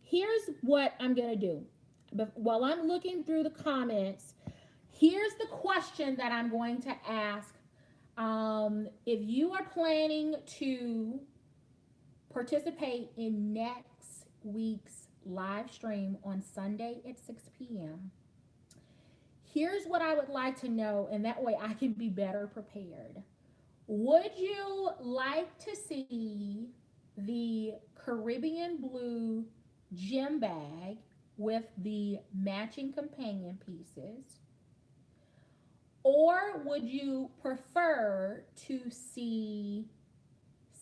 here's what I'm going to do. But while I'm looking through the comments, here's the question that I'm going to ask. If you are planning to participate in next week's live stream on Sunday at 6 p.m., here's what I would like to know, and that way I can be better prepared. Would you like to see the Caribbean blue gym bag with the matching companion pieces? Or would you prefer to see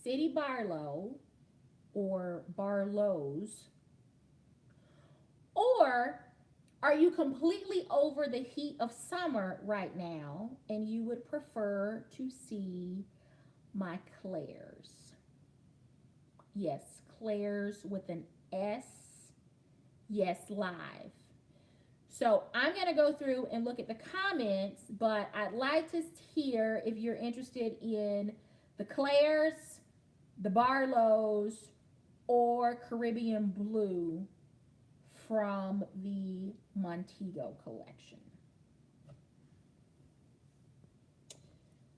City Barlow or Barlows? Or are you completely over the heat of summer right now and you would prefer to see my Claire's? Yes, Claire's with an S. Yes, live. So I'm going to go through and look at the comments, but I'd like to hear if you're interested in the Claire's, the Barlows, or Caribbean blue from the Montego collection.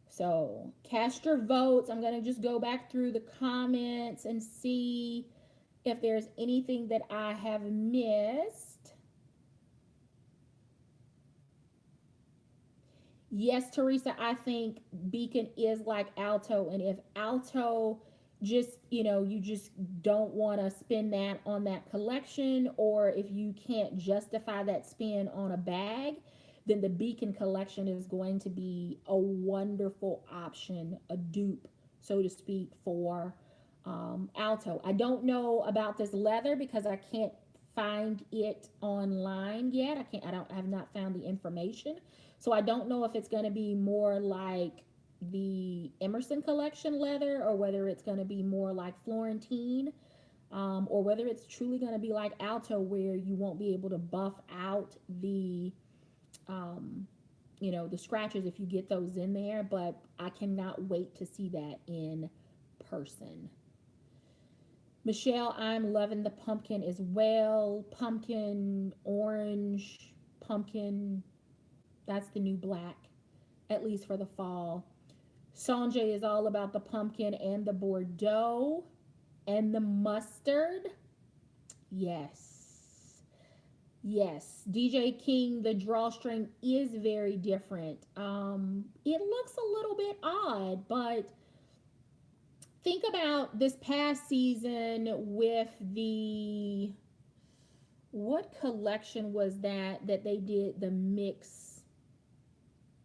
So cast your votes. I'm going to just go back through the comments and see if there's anything that I have missed. Yes, Teresa, I think Beacon is like Alto, and if Alto just, you just don't want to spend that on that collection, or if you can't justify that spend on a bag, then the Beacon collection is going to be a wonderful option, a dupe, so to speak, for Alto. I don't know about this leather because I can't find it online yet. I have not found the information. So I don't know if it's going to be more like the Emerson collection leather or whether it's going to be more like Florentine, or whether it's truly going to be like Alto where you won't be able to buff out the um, the scratches if you get those in there, but I cannot wait to see that in person. Michelle, I'm loving the pumpkin as well. Pumpkin, orange, pumpkin. That's the new black, at least for the fall. Sanjay is all about the pumpkin and the Bordeaux and the mustard. Yes. Yes. DJ King, the drawstring is very different. It looks a little bit odd, but think about this past season with the what collection was that they did the mix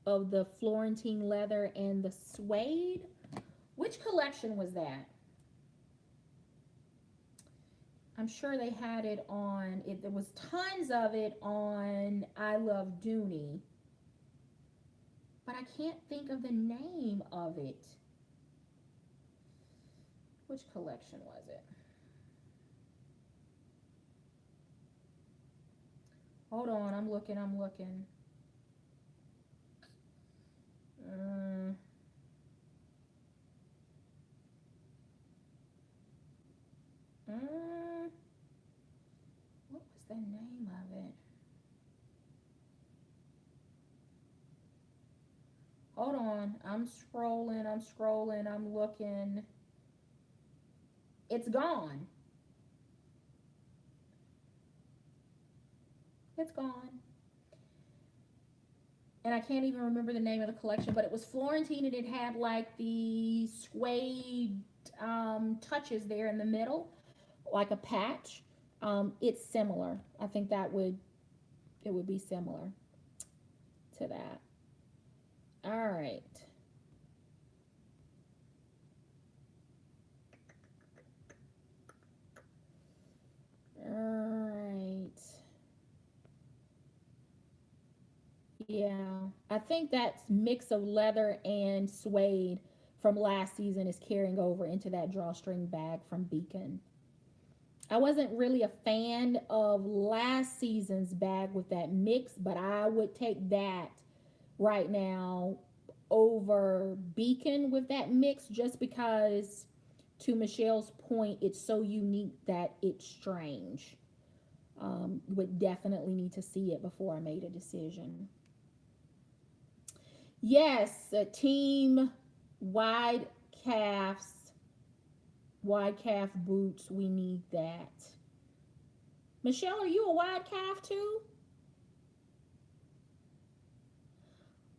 of the Florentine leather and the suede? Which collection was that? I'm sure they had it on it. There was tons of it on I Love Dooney, but I can't think of the name of it. Which collection was it? Hold on, I'm looking. Mm, mm, what was the name of it? Hold on, I'm scrolling, I'm looking. It's gone. It's gone. And I can't even remember the name of the collection, but it was Florentine and it had like the suede touches there in the middle, like a patch. It's similar. I think it would be similar to that. All right. All right. Yeah, I think that mix of leather and suede from last season is carrying over into that drawstring bag from Beacon. I wasn't really a fan of last season's bag with that mix, but I would take that right now over Beacon with that mix just because, to Michelle's point, it's so unique that it's strange. Would definitely need to see it before I made a decision. Yes, a team wide calves, wide calf boots. We need that. Michelle, are you a wide calf too?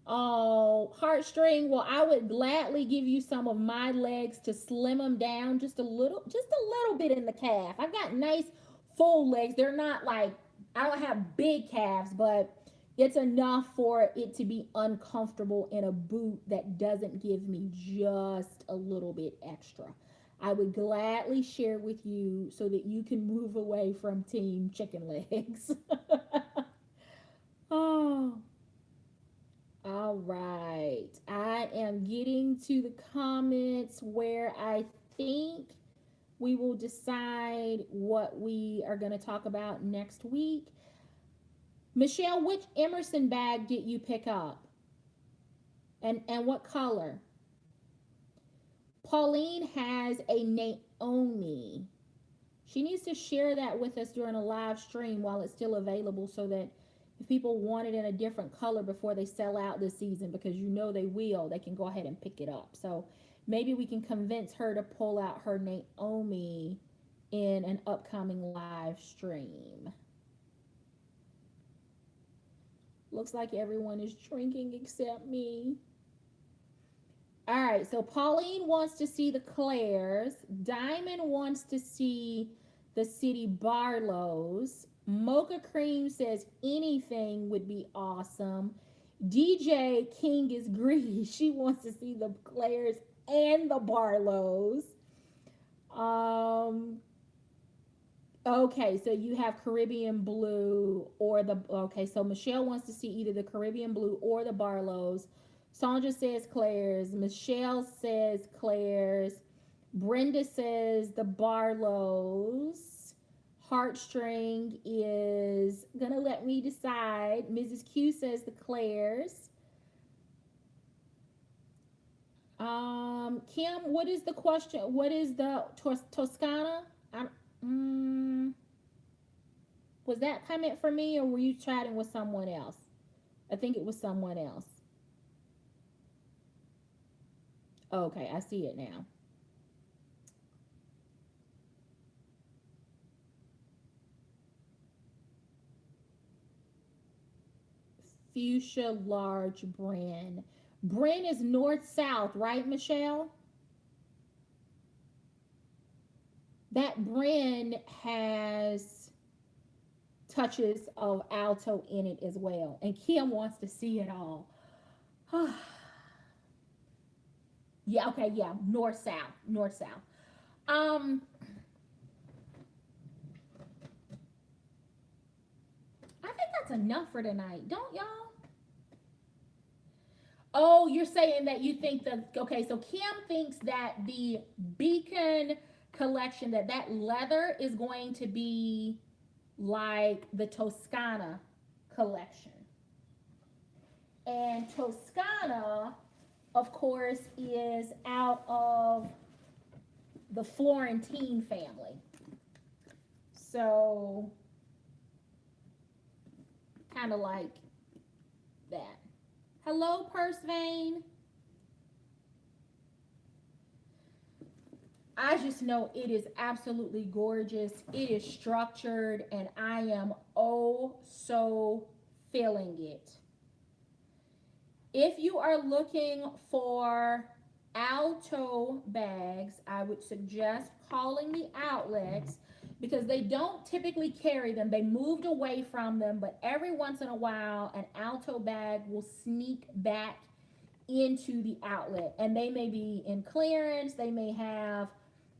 Oh, heartstring. Well, I would gladly give you some of my legs to slim them down just a little bit in the calf. I've got nice full legs. They're not like I don't have big calves, but it's enough for it to be uncomfortable in a boot that doesn't give me just a little bit extra. I would gladly share with you so that you can move away from team chicken legs. Oh, all right. I am getting to the comments where I think we will decide what we are going to talk about next week. Michelle, which Emerson bag did you pick up? And what color? Pauline has a Naomi. She needs to share that with us during a live stream while it's still available so that if people want it in a different color before they sell out this season, because you know they will, they can go ahead and pick it up. So maybe we can convince her to pull out her Naomi in an upcoming live stream. Looks like everyone is drinking except me. All right, so Pauline wants to see the Claires. Diamond wants to see the City Barlows. Mocha Cream says anything would be awesome. DJ King is greedy. She wants to see the Claires and the Barlows. Um, okay, so you have Caribbean blue or the, okay, so Michelle wants to see either the Caribbean blue or the Barlows. Sandra says Claire's. Michelle says Claire's. Brenda says the Barlows. Heartstring is gonna let me decide. Mrs. Q says the Claire's. Kim, what is the question? What is the Toscana? I, mm, was that comment for me or were you chatting with someone else? I think it was someone else. Okay, I see it now. Fuchsia large Bren. Bren is north south, right, Michelle? That Bren has touches of alto in it as well. And Kim wants to see it all. Yeah, okay, yeah, north south, north south. Um, I think that's enough for tonight, don't y'all? Oh, you're saying that you think the, okay, so Kim thinks that the Beacon collection, that leather is going to be like the Toscana collection. And Toscana, of course, is out of the Florentine family. So, kind of like that. Hello, Purse Vein. I just know it is absolutely gorgeous. It is structured, and I am oh so feeling it. If you are looking for alto bags, I would suggest calling the outlets because they don't typically carry them. They moved away from them, but every once in a while, an alto bag will sneak back into the outlet, and they may be in clearance. They may have,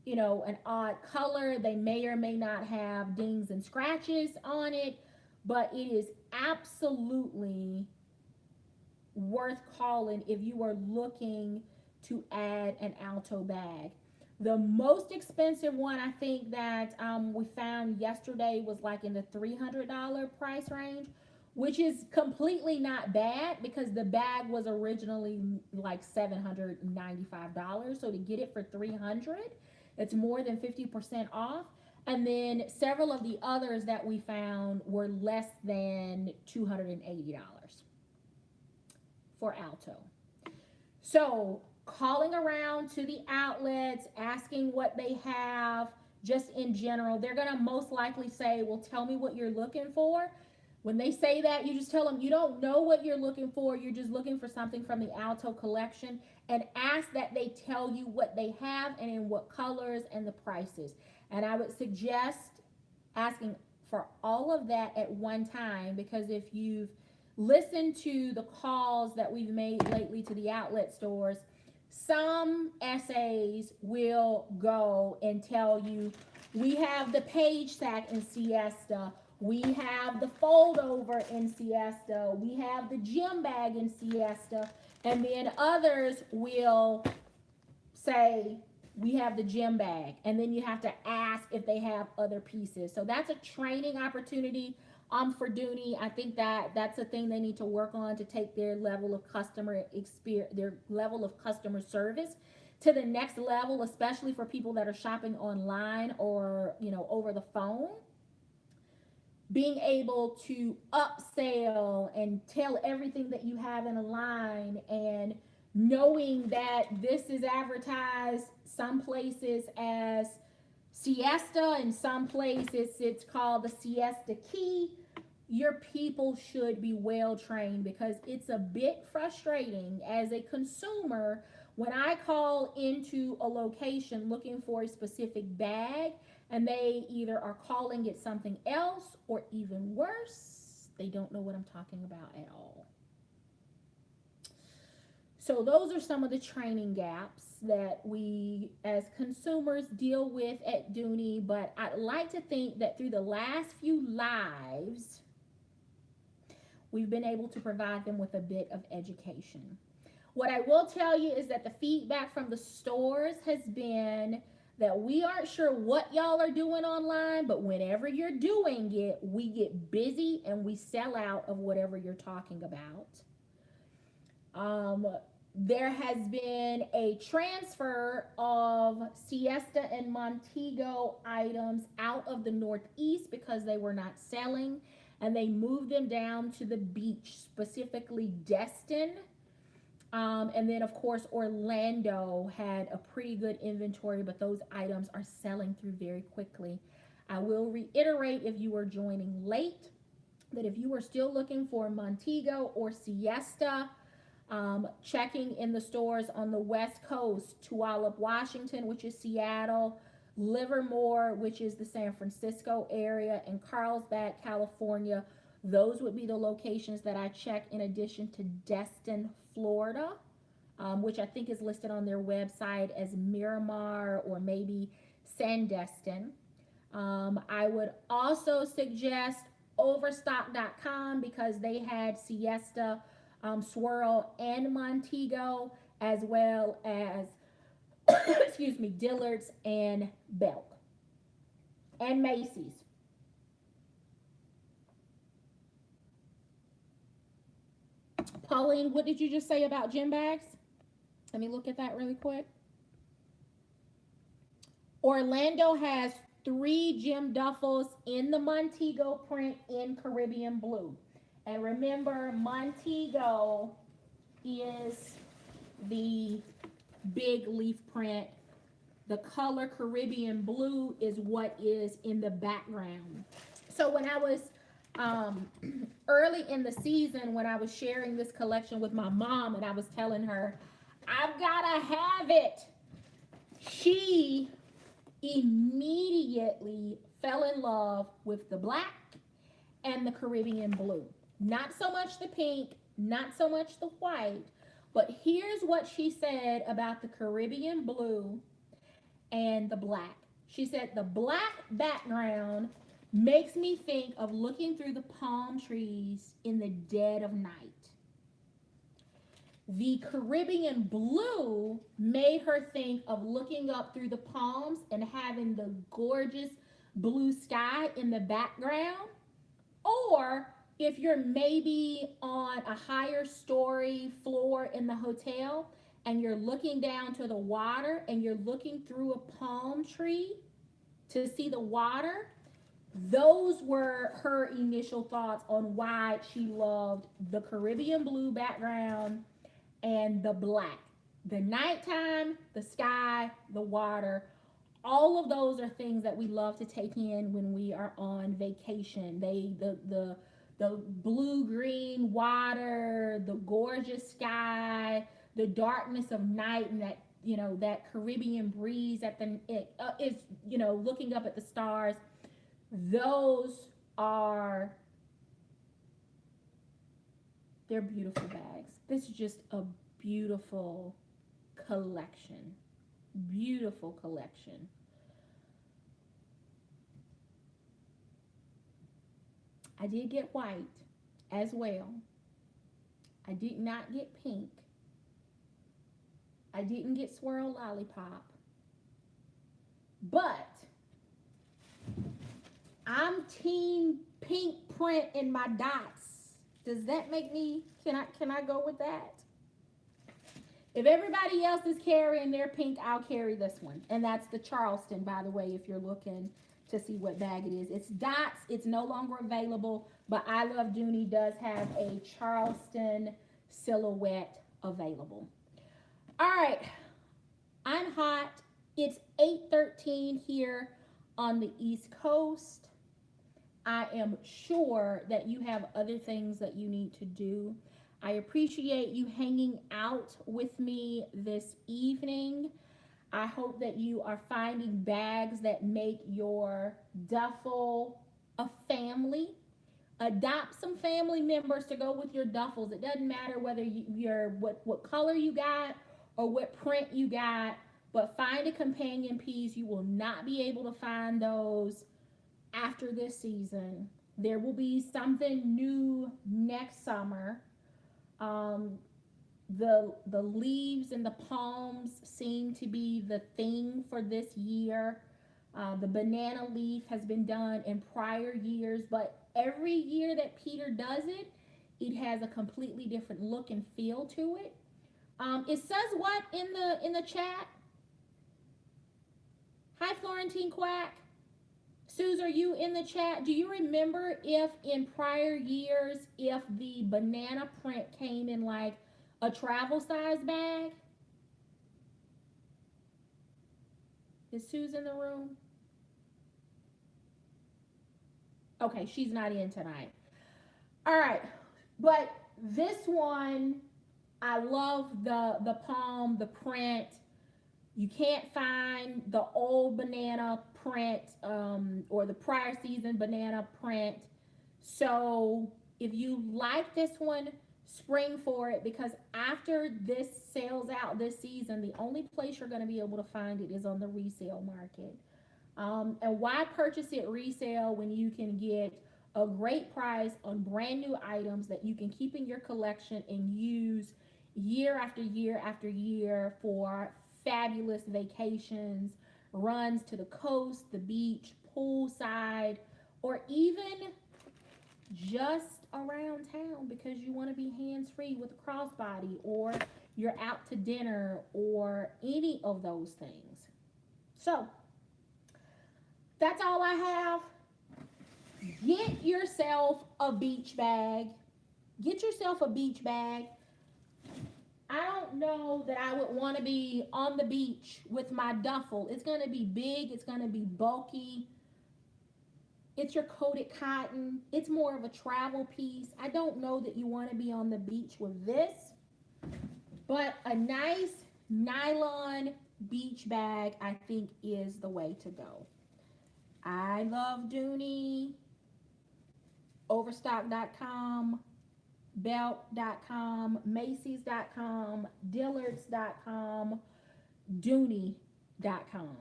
you know, an odd color. They may or may not have dings and scratches on it, but it is absolutely worth calling if you are looking to add an alto bag. The most expensive one I think that we found yesterday was like in the $300 price range, which is completely not bad because the bag was originally like $795. So to get it for $300, it's more than 50% off. And then several of the others that we found were less than $280 for alto. So calling around to the outlets, asking what they have, just in general, they're going to most likely say, well, tell me what you're looking for. When they say that, you just tell them you don't know what you're looking for. You're just looking for something from the alto collection, and ask that they tell you what they have and in what colors and the prices. And I would suggest asking for all of that at one time, because if you've listened to the calls that we've made lately to the outlet stores, some essays will go and tell you, we have the page sack in Siesta, we have the fold over in Siesta, we have the gym bag in Siesta, and then others will say, we have the gym bag, and then you have to ask if they have other pieces. So that's a training opportunity for Dooney. I think that's a thing they need to work on to take their level of customer experience, their level of customer service to the next level, especially for people that are shopping online or, you know, over the phone. Being able to upsell and tell everything that you have in a line, and knowing that this is advertised some places as Siesta, and some places it's called the Siesta Key. Your people should be well trained, because it's a bit frustrating as a consumer when I call into a location looking for a specific bag and they either are calling it something else, or even worse, they don't know what I'm talking about at all. So those are some of the training gaps that we as consumers deal with at Dooney, but I'd like to think that through the last few lives, we've been able to provide them with a bit of education. What I will tell you is that the feedback from the stores has been that we aren't sure what y'all are doing online, but whenever you're doing it, we get busy and we sell out of whatever you're talking about. There has been a transfer of Siesta and Montego items out of the Northeast because they were not selling, and they moved them down to the beach, specifically Destin. And then, of course, Orlando had a pretty good inventory, but those items are selling through very quickly. I will reiterate, if you are joining late, that if you are still looking for Montego or Siesta, checking in the stores on the West Coast, Tualaip, Washington, which is Seattle, Livermore, which is the San Francisco area, and Carlsbad, California. Those would be the locations that I check, in addition to Destin, Florida, which I think is listed on their website as Miramar or maybe Sandestin. I would also suggest Overstock.com because they had Siesta, Swirl, and Montego, as well as excuse me, Dillard's and Belk and Macy's. Pauline, what did you just say about gym bags? Let me look at that really quick. Orlando has 3 gym duffels in the Montego print in Caribbean blue. And remember, Montego is the big leaf print. The color Caribbean blue is what is in the background. So when I was early in the season, when I was sharing this collection with my mom and I was telling her, I've got to have it, she immediately fell in love with the black and the Caribbean blue. Not so much the pink, not so much the white, but here's what she said about the Caribbean blue and the black. She said the black background makes me think of looking through the palm trees in the dead of night. The Caribbean blue made her think of looking up through the palms and having the gorgeous blue sky in the background. Or if you're maybe on a higher story floor in the hotel and you're looking down to the water and you're looking through a palm tree to see the water, those were her initial thoughts on why she loved the Caribbean blue background and the black. The nighttime, the sky, the water, all of those are things that we love to take in when we are on vacation. The blue-green water, the gorgeous sky, the darkness of night, and that, you know, that Caribbean breeze at the is, you know, looking up at the stars. Those are, they're beautiful bags. This is just a beautiful collection. Beautiful collection. I did get white as well. I did not get pink. I didn't get swirl lollipop. But I'm team pink print in my dots. Does that make me, can I go with that? If everybody else is carrying their pink, I'll carry this one. And that's the Charleston, by the way, if you're looking to see what bag it is. It's dots. It's no longer available, but I Love Dooney does have a Charleston silhouette available. All right, I'm hot. It's 8:13 here on the East Coast. I am sure that you have other things that you need to do. I appreciate you hanging out with me this evening. I hope that you are finding bags that make your duffel a family. Adopt some family members to go with your duffels. It doesn't matter whether you're what color you got or what print you got, but find a companion piece. You will not be able to find those after this season. There will be something new next summer. Um, the leaves and the palms seem to be the thing for this year. The banana leaf has been done in prior years, but every year that Peter does it, it has a completely different look and feel to it. It says what in the chat? Hi, Florentine Quack. Suze, are you in the chat? Do you remember if in prior years, if the banana print came in like a travel size bag? Is Suze in the room? Okay, she's not in tonight. All right, but this one, I love the palm, the print. You can't find the old banana print or the prior season banana print. So if you like this one, spring for it, because after this sells out this season, the only place you're going to be able to find it is on the resale market. And why purchase it resale when you can get a great price on brand new items that you can keep in your collection and use year after year after year for fabulous vacations, runs to the coast, the beach, poolside, or even just around town because you want to be hands-free with a crossbody, or you're out to dinner, or any of those things. So that's all I have. Get yourself a beach bag. Get yourself a beach bag. I don't know that I would want to be on the beach with my duffel. It's going to be big. It's going to be bulky. It's your coated cotton. It's more of a travel piece. I don't know that you want to be on the beach with this, but a nice nylon beach bag, I think, is the way to go. I love Dooney, Overstock.com, Belt.com, Macy's.com, Dillard's.com, Dooney.com.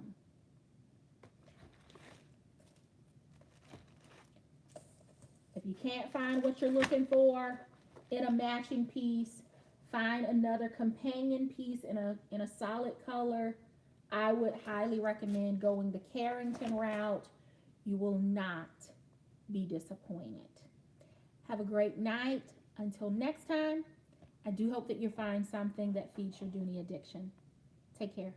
If you can't find what you're looking for in a matching piece, find another companion piece in a solid color. I would highly recommend going the Carrington route. You will not be disappointed. Have a great night. Until next time, I do hope that you find something that feeds your Dooney addiction. Take care.